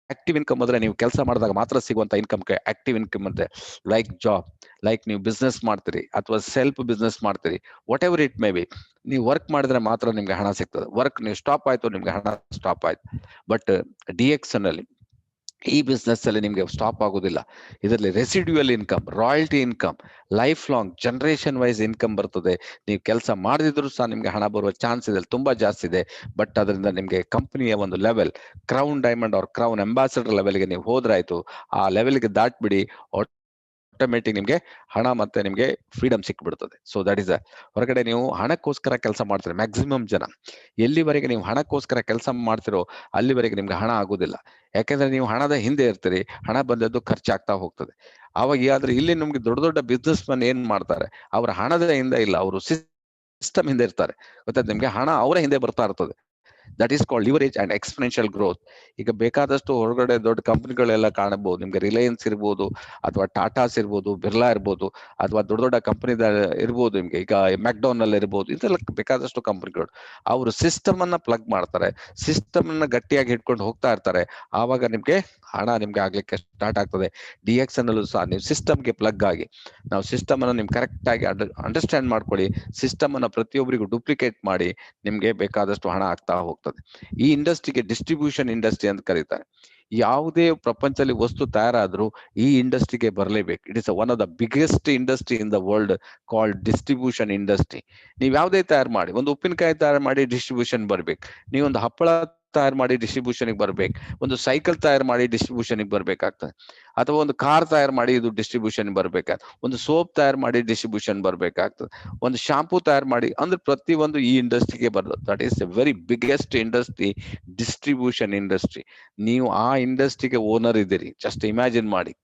Speaker 1: Active income ಅಂದ್ರೆ ನೀವು ಕೆಲಸ ಮಾಡಿದಾಗ ಮಾತ್ರ ಸಿಗುವಂತ ಇನ್ಕಮ್ ಆಕ್ಟಿವ್ ಇನ್ಕಮ್ ಅಂದ್ರೆ ಲೈಕ್ ಜಾಬ್, ಲೈಕ್ ನೀವು ಬಿಸ್ನೆಸ್ ಮಾಡ್ತೀರಿ ಅಥವಾ ಸೆಲ್ಫ್ ಬಿಸ್ನೆಸ್ ಮಾಡ್ತೀರಿ, whatever it may be. ನೀವು ವರ್ಕ್ ಮಾಡಿದ್ರೆ ಮಾತ್ರ ನಿಮ್ಗೆ ಹಣ ಸಿಗ್ತದೆ. ವರ್ಕ್ ನೀವು ಸ್ಟಾಪ್ ಆಯ್ತು, ನಿಮ್ಗೆ ಹಣ ಸ್ಟಾಪ್ ಆಯ್ತು. ಬಟ್ DX ನಲ್ಲಿ ಈ ಬಿಸ್ನೆಸ್ ಅಲ್ಲಿ ನಿಮ್ಗೆ ಸ್ಟಾಪ್ ಆಗೋದಿಲ್ಲ. ಇದರಲ್ಲಿ residual income, royalty income, life long generation wise income ಬರ್ತದೆ. ನೀವು ಕೆಲಸ ಮಾಡದಿದ್ರು ಸಹ ನಿಮ್ಗೆ ಹಣ ಬರುವ ಚಾನ್ಸ್ ಇದೆ, ತುಂಬಾ ಜಾಸ್ತಿ ಇದೆ. ಬಟ್ ಅದರಿಂದ ನಿಮ್ಗೆ ಕಂಪನಿಯ ಒಂದು ಲೆವೆಲ್, ಕ್ರೌನ್ ಡೈಮಂಡ್ ಅವ್ರ ಕ್ರೌನ್ ಅಂಬಾಸಿಡರ್ ಲೆವೆಲ್ಗೆ ನೀವು ಹೋದ್ರಾಯ್ತು. ಆ ಲೆವೆಲ್ಗೆ ದಾಟ್ಬಿಡಿ, ಆಟೋಮೆಟಿಕ್ ನಿಮ್ಗೆ ಹಣ ಮತ್ತೆ ನಿಮ್ಗೆ ಫ್ರೀಡಮ್ ಸಿಕ್ಬಿಡ್ತದೆ. ಸೊ ದಟ್ ಇಸ್ ಹೊರಗಡೆ ನೀವು ಹಣಕ್ಕೋಸ್ಕರ ಕೆಲಸ ಮಾಡ್ತೀರಿ. ಮ್ಯಾಕ್ಸಿಮಮ್ ಜನ ಎಲ್ಲಿವರೆಗೆ ನೀವು ಹಣಕ್ಕೋಸ್ಕರ ಕೆಲಸ ಮಾಡ್ತಿರೋ ಅಲ್ಲಿವರೆಗೆ ನಿಮ್ಗೆ ಹಣ ಆಗುದಿಲ್ಲ. ಯಾಕೆಂದ್ರೆ ನೀವು ಹಣದ ಹಿಂದೆ ಇರ್ತೀರಿ, ಹಣ ಬಂದದ್ದು ಖರ್ಚಾಗ್ತಾ ಹೋಗ್ತದೆ. ಅವಾಗ ಆದ್ರೆ ಇಲ್ಲಿ ನಿಮ್ಗೆ ದೊಡ್ಡ ದೊಡ್ಡ ಬಿಸ್ನೆಸ್ ಮನ್ ಏನ್ ಮಾಡ್ತಾರೆ, ಅವ್ರ ಹಣದ ಹಿಂದೆ ಇಲ್ಲ, ಅವರು ಸಿಸ್ಟಮ್ ಹಿಂದೆ ಇರ್ತಾರೆ. ಗೊತ್ತಾಯ್ತು ನಿಮ್ಗೆ, ಹಣ ಅವರ ಹಿಂದೆ ಬರ್ತಾ ಇರ್ತದೆ. That is called leverage and ಎಕ್ಸ್ಪೆನ್ಷಿಯಲ್ growth. ಈಗ ಬೇಕಾದಷ್ಟು ಹೊರಗಡೆ ದೊಡ್ಡ ಕಂಪನಿಗಳೆಲ್ಲ ಕಾಣಬಹುದು ನಿಮ್ಗೆ. ರಿಲಯನ್ಸ್ ಇರ್ಬೋದು, ಅಥವಾ ಟಾಟಾಸ್ ಇರ್ಬೋದು, ಬಿರ್ಲಾ ಇರ್ಬೋದು, ಅಥವಾ ದೊಡ್ಡ ದೊಡ್ಡ ಕಂಪನಿ ಇರ್ಬೋದು ನಿಮ್ಗೆ. ಈಗ ಮೆಕ್ಡೊನಾಲ್ಡ್ ಇರ್ಬೋದು, ಇದೆಲ್ಲ ಬೇಕಾದಷ್ಟು ಕಂಪನಿಗಳು. ಅವರು ಸಿಸ್ಟಮ್ ಅನ್ನ ಪ್ಲಗ್ ಮಾಡ್ತಾರೆ, ಸಿಸ್ಟಮ್ ಅನ್ನ ಗಟ್ಟಿಯಾಗಿ ಹಿಡ್ಕೊಂಡು ಹೋಗ್ತಾ ಇರ್ತಾರೆ. ಆವಾಗ ನಿಮ್ಗೆ ಹಣ ನಿಮ್ಗೆ ಆಗ್ಲಿಕ್ಕೆ ಸ್ಟಾರ್ಟ್ ಆಗ್ತದೆ. DX ಅನ್ನಲ್ಲೂ ಸಹ ನೀವು ಸಿಸ್ಟಮ್ಗೆ ಪ್ಲಗ್ ಆಗಿ, ನಾವು ಸಿಸ್ಟಮ್ ಅನ್ನು ನಿಮ್ಗೆ ಕರೆಕ್ಟ್ ಆಗಿ ಅಂಡರ್ಸ್ಟ್ಯಾಂಡ್ ಮಾಡ್ಕೊಳ್ಳಿ, ಸಿಸ್ಟಮ್ ಅನ್ನ ಪ್ರತಿಯೊಬ್ಬರಿಗೂ ಡೂಪ್ಲಿಕೇಟ್ ಮಾಡಿ ನಿಮ್ಗೆ ಬೇಕಾದಷ್ಟು ಹಣ ಆಗ್ತಾ ಹೋಗ್ತದೆ. ಈ ಇಂಡಸ್ಟ್ರಿಗೆ ಡಿಸ್ಟ್ರಿಬ್ಯೂಷನ್ ಇಂಡಸ್ಟ್ರಿ ಅಂತ ಕರೀತಾರೆ. ಯಾವುದೇ ಪ್ರಪಂಚದಲ್ಲಿ ವಸ್ತು ತಯಾರಾದ್ರೂ ಈ ಇಂಡಸ್ಟ್ರಿಗೆ ಬರಲೇಬೇಕು. It is one of the biggest industry in the world called distribution industry. ನೀವು ಯಾವುದೇ ತಯಾರು ಮಾಡಿ, ಒಂದು ಉಪ್ಪಿನಕಾಯಿ ತಯಾರು ಮಾಡಿ ಡಿಸ್ಟ್ರಿಬ್ಯೂಷನ್ ಬರ್ಬೇಕು, ನೀವೊಂದು ಹಪ್ಪಳ ತಯಾರು ಮಾಡಿ ಡಿಸ್ಟ್ರಿಬ್ಯೂಷನ್ ಬರ್ಬೇಕು, ಒಂದು ಸೈಕಲ್ ತಯಾರು ಮಾಡಿ ಡಿಸ್ಟ್ರಿಬ್ಯೂಷನ್ ಬರ್ಬೇಕಾಗ್ತದೆ, ಅಥವಾ ಒಂದು ಕಾರ್ ತಯಾರು ಮಾಡಿ ಇದು ಡಿಸ್ಟ್ರಿಬ್ಯೂಷನ್ ಬರ್ಬೇಕಾಗ್ತದೆ, ಒಂದು ಸೋಪ್ ತಯಾರು ಮಾಡಿ ಡಿಸ್ಟ್ರಿಬ್ಯೂಷನ್ ಬರ್ಬೇಕಾಗ್ತದೆ, ಒಂದು ಶಾಂಪೂ ತಯಾರು ಮಾಡಿ. ಅಂದ್ರೆ ಪ್ರತಿಯೊಂದು ಈ ಇಂಡಸ್ಟ್ರಿಗೆ ಬರ್ತದೆ. That is A very biggest industry, distribution industry. ನೀವು ಆ ಇಂಡಸ್ಟ್ರಿಗೆ ಓನರ್ ಇದ್ದೀರಿ. ಜಸ್ಟ್ ಇಮ್ಯಾಜಿನ್ ಮಾಡಿ,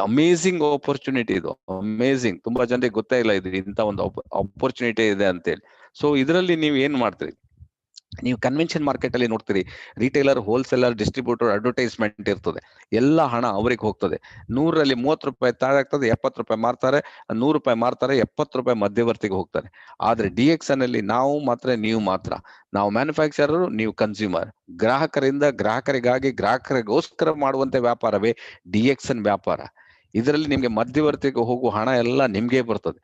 Speaker 1: ಅಮೇಸಿಂಗ್ ಆಪರ್ಚುನಿಟಿ ಇದು, ಅಮೇಸಿಂಗ್. ತುಂಬಾ ಜನರಿಗೆ ಗೊತ್ತೇ ಇಲ್ಲ ಇದು ಇಂತ ಒಂದು ಆಪರ್ಚುನಿಟಿ ಇದೆ ಅಂತೇಳಿ. ಸೊ ಇದರಲ್ಲಿ ನೀವು ಏನ್ ಮಾಡ್ತೀರಿ, ನೀವು ಕನ್ವೆನ್ಷನ್ ಮಾರ್ಕೆಟ್ ಅಲ್ಲಿ ನೋಡ್ತೀರಿ, ರಿಟೇಲರ್, ಹೋಲ್ಸೇಲರ್, ಡಿಸ್ಟ್ರಿಬ್ಯೂಟರ್ ಅಡ್ವರ್ಟೈಸ್ಮೆಂಟ್ ಇರ್ತದೆ. ಎಲ್ಲ ಹಣ ಅವ್ರಿಗೆ ಹೋಗ್ತದೆ. 100ರಲ್ಲಿ 30 ರೂಪಾಯಿ ತಯಾರಾಗ್ತದೆ, 70 ರೂಪಾಯಿ ಮಾರ್ತಾರೆ, 100 ರೂಪಾಯಿ ಮಾರ್ತಾರೆ, 70 ರೂಪಾಯಿ ಮಧ್ಯವರ್ತಿಗೆ ಹೋಗ್ತಾರೆ. ಆದ್ರೆ DX ನಲ್ಲಿ ನಾವು ಮಾತ್ರ, ನೀವು ಮಾತ್ರ, ನಾವು ಮ್ಯಾನುಫ್ಯಾಕ್ಚರರ್, ನೀವು ಕನ್ಸ್ಯೂಮರ್. ಗ್ರಾಹಕರಿಗಾಗಿ ಗ್ರಾಹಕರಿಗೋಸ್ಕರ ಮಾಡುವಂತ ವ್ಯಾಪಾರವೇ DX ವ್ಯಾಪಾರ. ಇದರಲ್ಲಿ ನಿಮ್ಗೆ ಮಧ್ಯವರ್ತಿಗೆ ಹೋಗುವ ಹಣ ಎಲ್ಲ ನಿಮ್ಗೆ ಬರ್ತದೆ.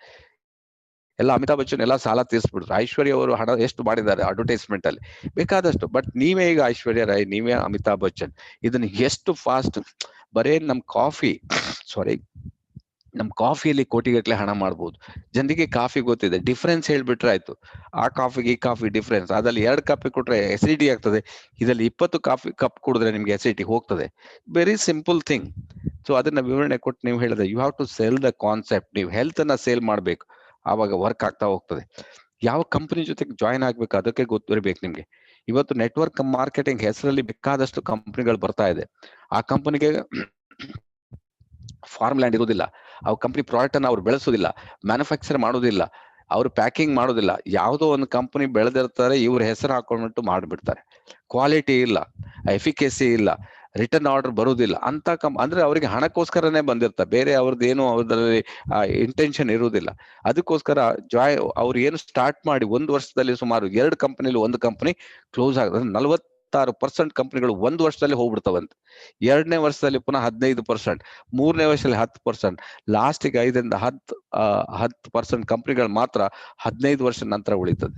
Speaker 1: ಎಲ್ಲ ಅಮಿತಾಬ್ ಬಚ್ಚನ್ ಎಲ್ಲ ಸಾಲ ತೀರಿಸ್ಬಿಡ್ತಾರೆ. ಐಶ್ವರ್ಯ ಅವರು ಹಣ ಎಷ್ಟು ಮಾಡಿದ್ದಾರೆ ಅಡ್ವರ್ಟೈಸ್ಮೆಂಟ್ ಅಲ್ಲಿ, ಬೇಕಾದಷ್ಟು. ಬಟ್ ನೀವೇ ಈಗ ಐಶ್ವರ್ಯ ರಾಯ್, ನೀವೇ ಅಮಿತಾಬ್ ಬಚ್ಚನ್, ಇದನ್ನ ಎಷ್ಟು ಫಾಸ್ಟ್, ಬರೇ ನಮ್ ಕಾಫಿಯಲ್ಲಿ ಕೋಟಿಗಟ್ಟಲೆ ಹಣ ಮಾಡ್ಬೋದು. ಜನರಿಗೆ ಕಾಫಿ ಗೊತ್ತಿದೆ, ಡಿಫ್ರೆನ್ಸ್ ಹೇಳ್ಬಿಟ್ರೆ ಆಯ್ತು. ಆ ಕಾಫಿಗೆ ಈ ಕಾಫಿ ಡಿಫ್ರೆನ್ಸ್, ಅದ್ರಲ್ಲಿ 2 ಕಾಫಿ ಕೊಟ್ರೆ ಅಸಿಡಿಟಿ ಆಗ್ತದೆ, ಇದರಲ್ಲಿ 20 ಕಾಫಿ ಕಪ್ ಕುಡಿದ್ರೆ ನಿಮ್ಗೆ ಅಸಿಡಿಟಿ ಹೋಗ್ತದೆ. Very simple thing. ಸೊ ಅದನ್ನ ವಿವರಣೆ ಕೊಟ್ಟು ನೀವು ಹೇಳಿದ್ರೆ, you have to sell the concept. ನೀವು ಹೆಲ್ತ್ ಅನ್ನ ಸೇಲ್ ಮಾಡ್ಬೇಕು, ಆವಾಗ ವರ್ಕ್ ಆಗ್ತಾ ಹೋಗ್ತದೆ. ಯಾವ ಕಂಪನಿ ಜೊತೆಗೆ ಜಾಯಿನ್ ಆಗ್ಬೇಕು ಅದಕ್ಕೆ ಗೊತ್ತಿರ್ಬೇಕು ನಿಮ್ಗೆ. ಇವತ್ತು ನೆಟ್ವರ್ಕ್ ಮಾರ್ಕೆಟಿಂಗ್ ಹೆಸರಲ್ಲಿ ಬೇಕಾದಷ್ಟು ಕಂಪನಿಗಳು ಬರ್ತಾ ಇದೆ. ಆ ಕಂಪನಿಗೆ ಫಾರ್ಮ್ ಲ್ಯಾಂಡ್ ಇರುವುದಿಲ್ಲ, ಆ ಕಂಪನಿ ಪ್ರಾಡಕ್ಟ್ ಅನ್ನ ಅವ್ರು ಬೆಳೆಸೋದಿಲ್ಲ, ಮ್ಯಾನುಫ್ಯಾಕ್ಚರ್ ಮಾಡೋದಿಲ್ಲ, ಅವ್ರು ಪ್ಯಾಕಿಂಗ್ ಮಾಡೋದಿಲ್ಲ. ಯಾವುದೋ ಒಂದು ಕಂಪನಿ ಬೆಳೆದಿರ್ತಾರೆ, ಇವ್ರ ಹೆಸರು ಹಾಕೊಂಡ್ಬಿಟ್ಟು ಮಾಡ್ಬಿಡ್ತಾರೆ. ಕ್ವಾಲಿಟಿ ಇಲ್ಲ, ಎಫಿಕಸಿ ಇಲ್ಲ, ರಿಟರ್ನ್ ಆರ್ಡರ್ ಬರುವುದಿಲ್ಲ ಅಂತ ಅಂದ್ರೆ ಅವರಿಗೆ ಹಣಕ್ಕೋಸ್ಕರನೇ ಬಂದಿರ್ತಾರೆ, ಬೇರೆ ಅವ್ರದ್ದೇನು ಅವ್ರಲ್ಲಿ ಇಂಟೆನ್ಷನ್ ಇರುವುದಿಲ್ಲ. ಅದಕ್ಕೋಸ್ಕರ ಅವ್ರು ಏನು ಸ್ಟಾರ್ಟ್ ಮಾಡಿ 1 ವರ್ಷದಲ್ಲಿ ಸುಮಾರು 2 ಕಂಪನಿಲಿ 1 ಕಂಪನಿ ಕ್ಲೋಸ್ ಆಗುತ್ತೆ. 46% ಕಂಪನಿಗಳು 1 ವರ್ಷದಲ್ಲಿ ಹೋಗ್ಬಿಡ್ತಾವಂತೆ. 2ನೇ ವರ್ಷದಲ್ಲಿ ಪುನಃ 15%, 3ನೇ ವರ್ಷದಲ್ಲಿ 10%, ಲಾಸ್ಟಿಗೆ 5ರಿಂದ 10% ಕಂಪನಿಗಳು ಮಾತ್ರ 15 ವರ್ಷ ನಂತರ ಉಳಿತದೆ.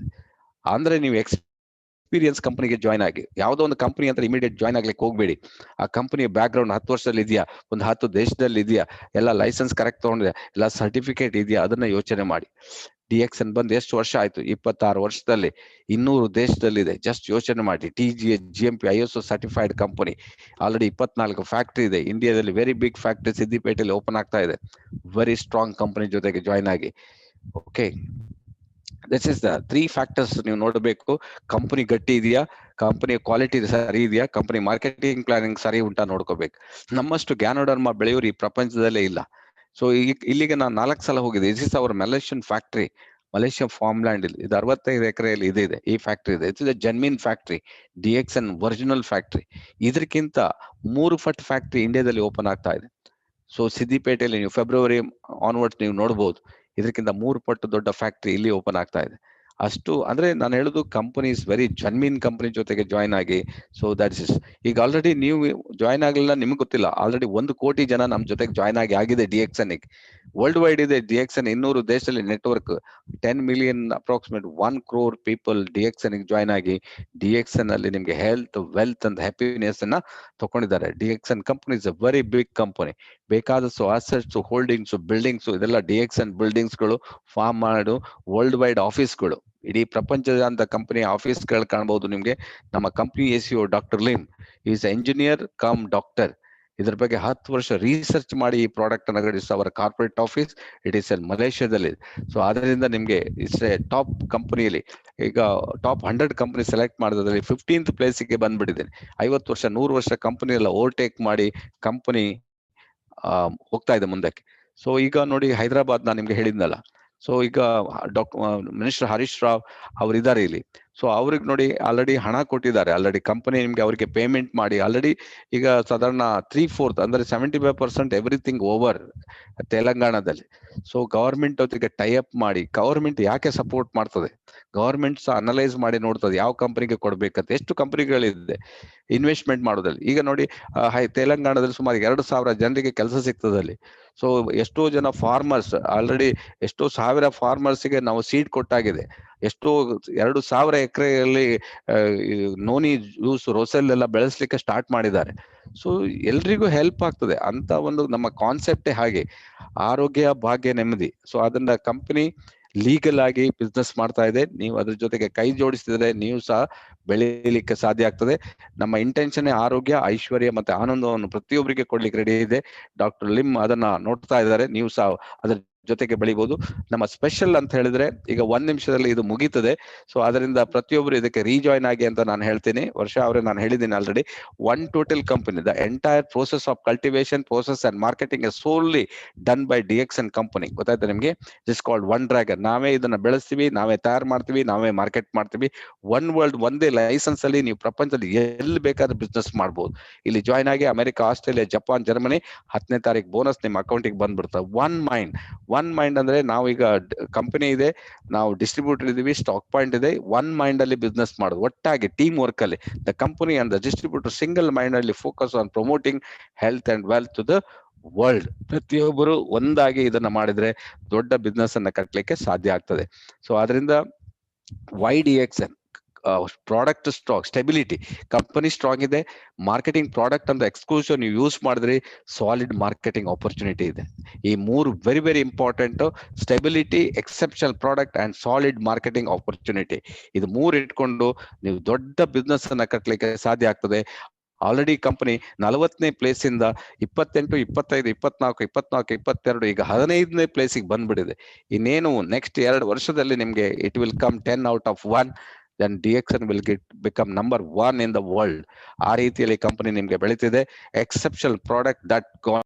Speaker 1: ಅಂದ್ರೆ ನೀವು ಎಕ್ಸ್ಪೀರಿಯನ್ಸ್ ಕಂಪನಿಗೆ ಜಾಯ್ನ್ ಆಗಿ, ಯಾವುದೋ ಒಂದು ಕಂಪನಿ ಅಂತ ಇಮಿಡಿಯೇಟ್ ಜಾಯ್ನ್ ಆಗ್ಲಿಕ್ಕೆ ಹೋಗ್ಬೇಡಿ. ಆ ಕಂಪನಿಯ ಬ್ಯಾಕ್ ಗ್ರೌಂಡ್ 10 ವರ್ಷದಲ್ಲಿ ಇದೆಯಾ, ಒಂದು 10 ದೇಶದಲ್ಲಿ ಇದೆಯಾ, ಎಲ್ಲ ಲೈಸೆನ್ಸ್ ಕರೆಕ್ಟ್ ತಗೊಂಡಿದೆ, ಎಲ್ಲ ಸರ್ಟಿಫಿಕೇಟ್ ಇದೆಯಾ, ಅದನ್ನ ಯೋಚನೆ ಮಾಡಿ. DXN ಬಂದು ಎಷ್ಟು ವರ್ಷ ಆಯ್ತು? 26 ವರ್ಷದಲ್ಲಿ 200 ದೇಶದಲ್ಲಿದೆ. ಜಸ್ಟ್ ಯೋಚನೆ ಮಾಡಿ. TGA GMP ISO certified company, already 24 factory ಇದೆ ಇಂಡಿಯಾದಲ್ಲಿ. ವೆರಿ ಬಿಗ್ ಫ್ಯಾಕ್ಟರಿ ಸಿದ್ದಿಪೇಟೆಯಲ್ಲಿ ಓಪನ್ ಆಗ್ತಾ ಇದೆ. ವೆರಿ ಸ್ಟ್ರಾಂಗ್ ಕಂಪನಿ ಜೊತೆಗೆ ಜಾಯ್ನ್ ಆಗಿ. Okay, this is the 3 factors ನೀವು ನೋಡಬೇಕು. ಕಂಪನಿ ಗಟ್ಟಿ ಇದೆಯಾ, ಕಂಪನಿಯ ಕ್ವಾಲಿಟಿ ಸರಿ ಇದೆಯಾ, ಕಂಪನಿ ಮಾರ್ಕೆಟಿಂಗ್ ಪ್ಲಾನಿಂಗ್ ಸರಿ ಉಂಟಾ ನೋಡ್ಕೋಬೇಕು. ನಮ್ಮಷ್ಟು ಗ್ಯಾನೋಡರ್ಮಾ ಬೆಳೆಯೋರು ಈ ಪ್ರಪಂಚದಲ್ಲೇ ಇಲ್ಲ. ಸೊ ಇಲ್ಲಿಗೆ ನಾನು 4 ಸಲ ಹೋಗಿದೆ. This is our Malaysian factory, Malaysia farmland. ಇದು 65 ಎಕರೆಯಲ್ಲಿ ಇದೆ ಈ ಫ್ಯಾಕ್ಟರಿ ಇದೆ. It's A genuine factory, DXN original factory. ಇದಕ್ಕಿಂತ 3 ಪಟ್ಟು ಫ್ಯಾಕ್ಟರಿ ಇಂಡಿಯಾದಲ್ಲಿ ಓಪನ್ ಆಗ್ತಾ ಇದೆ. ಸೊ ಸಿದ್ದಿಪೇಟೆಯಲ್ಲಿ ನೀವು ಫೆಬ್ರವರಿ ಆನ್ವರ್ಡ್ಸ್ ನೀವು ನೋಡಬಹುದು, ಇದಕ್ಕಿಂತ 3 ಪಟ್ಟು ದೊಡ್ಡ ಫ್ಯಾಕ್ಟರಿ ಇಲ್ಲಿ ಓಪನ್ ಆಗ್ತಾ ಇದೆ. ಅಷ್ಟು ಅಂದ್ರೆ ನಾನು ಹೇಳುದು company is very genuine company ಜೊತೆಗೆ ಜಾಯ್ನ್ ಆಗಿ. So that's is. ಈಗ ಆಲ್ರೆಡಿ ನೀವು ಜಾಯ್ನ್ ಆಗಲಿಲ್ಲ, ನಿಮ್ಗೆ ಗೊತ್ತಿಲ್ಲ, ಆಲ್ರೆಡಿ 1 ಕೋಟಿ ಜನ ನಮ್ಮ ಜೊತೆಗೆ ಜಾಯ್ನ್ ಆಗಿದೆ DXN ಗೆ. ವರ್ಲ್ಡ್ ವೈಡ್ ಇದೆ DXN, 200 ದೇಶದಲ್ಲಿ network, 10 million approximate 1 crore people DXN ಗೆ ಜಾಯ್ನ್ ಆಗಿ DXN ಅಲ್ಲಿ ನಿಮ್ಗೆ ಹೆಲ್ತ್, ವೆಲ್ತ್ ಅಂಡ್ ಹ್ಯಾಪಿನೆಸ್ ಅನ್ನ ತಗೊಂಡಿದ್ದಾರೆ. DXN company is a very big company. ಬೇಕಾದಷ್ಟು ಅಸೆಟ್ಸ್, ಹೋಲ್ಡಿಂಗ್ಸ್, ಬಿಲ್ಡಿಂಗ್ಸ್, ಇದೆಲ್ಲ DXN ಬಿಲ್ಡಿಂಗ್ಸ್ ಗಳು, ಫಾರ್ಮ್ ಮಾಡು, ವರ್ಲ್ಡ್ ವೈಡ್ ಆಫೀಸ್ಗಳು, ಇಡೀ ಪ್ರಪಂಚದ ಕಂಪನಿ ಆಫೀಸ್ಗಳು ಕಾಣಬಹುದು ನಿಮ್ಗೆ. ನಮ್ಮ company SEO doctor Lim is engineer cum doctor. ಇದ್ರ ಬಗ್ಗೆ 10 ವರ್ಷ ರಿಸರ್ಚ್ ಮಾಡಿ ಈ ಪ್ರಾಡಕ್ಟ್ ಅನ್ನ ನಡೆಸಿ ಅವರ corporate office it is in ಮಲೇಷ್ಯಾದಲ್ಲಿ. ಸೊ ಅದರಿಂದ ನಿಮ್ಗೆ ಇಟ್ಸ್ ಎ ಟಾಪ್ ಕಂಪನಿಯಲ್ಲಿ, ಈಗ ಟಾಪ್ 100 ಕಂಪನಿ ಸೆಲೆಕ್ಟ್ ಮಾಡೋದ್ರಲ್ಲಿ 15th ಪ್ಲೇಸಿಗೆ ಬಂದ್ಬಿಟ್ಟಿದ್ದೇನೆ. 50 ವರ್ಷ 100 ವರ್ಷ ಕಂಪನಿ ಎಲ್ಲ ಓವರ್ಟೇಕ್ ಮಾಡಿ ಕಂಪನಿ ಹೋಗ್ತಾ ಇದೆ ಮುಂದಕ್ಕೆ. ಸೊ ಈಗ ನೋಡಿ ಹೈದರಾಬಾದ್ ನಾನು ನಿಮ್ಗೆ ಹೇಳಿದ್ನಲ್ಲ, ಸೊ ಈಗ ಮಿನಿಸ್ಟರ್ ಹರೀಶ್ ರಾವ್ ಅವರಿದ್ದಾರೆ ಇಲ್ಲಿ. ಸೊ ಅವ್ರಿಗೆ ನೋಡಿ ಆಲ್ರೆಡಿ ಹಣ ಕೊಟ್ಟಿದ್ದಾರೆ, ಆಲ್ರೆಡಿ ಕಂಪನಿ ನಿಮ್ಗೆ ಅವರಿಗೆ ಪೇಮೆಂಟ್ ಮಾಡಿ ಆಲ್ರೆಡಿ ಈಗ ಸಾಧಾರಣ 3/4 ಅಂದ್ರೆ 75% ಎವ್ರಿಥಿಂಗ್ ಓವರ್ ತೆಲಂಗಾಣದಲ್ಲಿ. ಸೊ ಗವರ್ಮೆಂಟ್ ಜೊತೆಗೆ ಟೈ ಅಪ್ ಮಾಡಿ, ಗವರ್ಮೆಂಟ್ ಯಾಕೆ ಸಪೋರ್ಟ್ ಮಾಡ್ತದೆ, ಗವರ್ಮೆಂಟ್ ಸಹ ಅನಲೈಸ್ ಮಾಡಿ ನೋಡ್ತದೆ ಯಾವ ಕಂಪನಿಗೆ ಕೊಡ್ಬೇಕಂತ. ಎಷ್ಟು ಕಂಪನಿಗಳಿದೆ ಇನ್ವೆಸ್ಟ್ಮೆಂಟ್ ಮಾಡೋದ್ರಲ್ಲಿ. ಈಗ ನೋಡಿ ತೆಲಂಗಾಣದಲ್ಲಿ ಸುಮಾರು 2,000 ಜನರಿಗೆ ಕೆಲಸ ಸಿಗ್ತದೆ ಅಲ್ಲಿ. ಸೊ ಎಷ್ಟೋ ಜನ ಫಾರ್ಮರ್ಸ್, ಆಲ್ರೆಡಿ ಎಷ್ಟೋ ಸಾವಿರ ಫಾರ್ಮರ್ಸ್ಗೆ ನಾವು ಸೀಡ್ ಕೊಟ್ಟಾಗಿದೆ. ಎಷ್ಟೋ 2,000 ಎಕರೆಯಲ್ಲಿ ನೋನಿ ಜ್ಯೂಸ್, ರೋಸೆಲ್ ಎಲ್ಲ ಬೆಳೆಸ್ಲಿಕ್ಕೆ ಸ್ಟಾರ್ಟ್ ಮಾಡಿದ್ದಾರೆ. ಸೊ ಎಲ್ರಿಗೂ ಹೆಲ್ಪ್ ಆಗ್ತದೆ ಅಂತ ಒಂದು ನಮ್ಮ ಕಾನ್ಸೆಪ್ಟೇ ಹಾಗೆ, ಆರೋಗ್ಯ ಭಾಗ್ಯ ನೆಮ್ಮದಿ. ಸೊ ಅದನ್ನ ಕಂಪನಿ ಲೀಗಲ್ ಆಗಿ ಬಿಸ್ನೆಸ್ ಮಾಡ್ತಾ ಇದೆ. ನೀವು ಅದ್ರ ಜೊತೆಗೆ ಕೈ ಜೋಡಿಸಿದ್ರೆ ನೀವು ಸಹ ಬೆಳೀಲಿಕ್ಕೆ ಸಾಧ್ಯ ಆಗ್ತದೆ. ನಮ್ಮ ಇಂಟೆನ್ಷನ್ ಆರೋಗ್ಯ, ಐಶ್ವರ್ಯ ಮತ್ತೆ ಆನಂದವನ್ನು ಪ್ರತಿಯೊಬ್ಬರಿಗೆ ಕೊಡ್ಲಿಕ್ಕೆ ರೆಡಿ ಇದೆ. ಡಾಕ್ಟರ್ ಲಿಮ್ ಅದನ್ನ ನೋಡ್ತಾ ಇದ್ದಾರೆ, ನೀವು ಸಹ ಅದ್ರ ಜೊತೆಗೆ ಬೆಳಿಬಹುದು. ನಮ್ಮ ಸ್ಪೆಷಲ್ ಅಂತ ಹೇಳಿದ್ರೆ ಈಗ 1 ನಿಮಿಷದಲ್ಲಿ ಇದು ಮುಗೀತದೆ. ಸೊ ಅದರಿಂದ ಪ್ರತಿಯೊಬ್ಬರು ಇದಕ್ಕೆ ರೀಜಾಯ್ನ್ ಆಗಿ ಅಂತ ನಾನು ಹೇಳ್ತೀನಿ. ವರ್ಷ ಅವರೇ ನಾನು ಹೇಳಿದ್ದೀನಿ already. One total company, the entire process of cultivation, process and marketing is ಸೋನ್ಲಿ done by DXN company. ಗೊತ್ತಾಯ್ತಾ ನಿಮ್ಗೆ? Is called one dragon. ನಾವೇ ಇದನ್ನ ಬೆಳೆಸ್ತೀವಿ, ನಾವೇ ತಯಾರು ಮಾಡ್ತೀವಿ, ನಾವೇ ಮಾರ್ಕೆಟ್ ಮಾಡ್ತೀವಿ. ಒನ್ ವರ್ಲ್ಡ್, ಒಂದೇ ಲೈಸೆನ್ಸ್ ಅಲ್ಲಿ ನೀವು ಪ್ರಪಂಚದಲ್ಲಿ ಎಲ್ಲಿ ಬೇಕಾದ್ರೂ ಬಿಸ್ನೆಸ್ ಮಾಡ್ಬೋದು. ಇಲ್ಲಿ ಜಾಯ್ನ್ ಆಗಿ ಅಮೆರಿಕ, ಆಸ್ಟ್ರೇಲಿಯಾ, ಜಪಾನ್, ಜರ್ಮನಿ 10ನೇ ತಾರೀಕು ಬೋನಸ್ ನಿಮ್ಮ ಅಕೌಂಟಿಗೆ ಬಂದ್ಬಿಡ್ತದೆ. ಒನ್ ಮೈಂಡ್ ಅಂದ್ರೆ ನಾವು ಈಗ ಕಂಪನಿ ಇದೆ, ನಾವು ಡಿಸ್ಟ್ರಿಬ್ಯೂಟರ್ ಇದೀವಿ, ಸ್ಟಾಕ್ ಪಾಯಿಂಟ್ ಇದೆ. ಒನ್ ಮೈಂಡ್ ಅಲ್ಲಿ ಬಿಸ್ನೆಸ್ ಮಾಡೋದು, ಒಟ್ಟಾಗಿ ಟೀಮ್ ವರ್ಕ್ ಅಲ್ಲಿ. The company and the distributor single mind ಅಲ್ಲಿ focus on promoting health and wealth to the world. ಪ್ರತಿಯೊಬ್ಬರು ಒಂದಾಗಿ ಇದನ್ನ ಮಾಡಿದ್ರೆ ದೊಡ್ಡ ಬಿಸ್ನೆಸ್ ಅನ್ನ ಕಟ್ಟಲಿಕ್ಕೆ ಸಾಧ್ಯ ಆಗ್ತದೆ. ಸೊ ಅದರಿಂದ why DXN product strong, stability, company strong ಇದೆ, ಮಾರ್ಕೆಟಿಂಗ್ ಪ್ರಾಡಕ್ಟ್ ಅಂತ ಎಕ್ಸ್ಕ್ಲೂಸಿವ್ ನೀವು ಯೂಸ್ ಮಾಡಿದ್ರೆ ಸಾಲಿಡ್ ಮಾರ್ಕೆಟಿಂಗ್ ಆಪರ್ಚುನಿಟಿ ಇದೆ. ಈ 3 very very important: stability, exceptional product and solid marketing opportunity. ಇದು 3 ಇಟ್ಕೊಂಡು ನೀವು ದೊಡ್ಡ ಬಿಸ್ನೆಸ್ ಅನ್ನ ಕಟ್ಟಲಿಕ್ಕೆ ಸಾಧ್ಯ ಆಗ್ತದೆ. ಆಲ್ರೆಡಿ ಕಂಪನಿ 40ನೇ ಪ್ಲೇಸ್ ಇಂದ 28, 25, 24, 22 ಈಗ 15ನೇ ಪ್ಲೇಸಿಗೆ ಬಂದ್ಬಿಟ್ಟಿದೆ. ಇನ್ನೇನು ನೆಕ್ಸ್ಟ್ 2 ವರ್ಷದಲ್ಲಿ ನಿಮ್ಗೆ it will come 10 out of 1. then DXN will become number 1 in the world. ಆ ರೀತಿಯಲ್ಲಿ ಕಂಪನಿ ನಿಮ್ಗೆ ಬೆಳೀತಿದೆ. Exceptional product that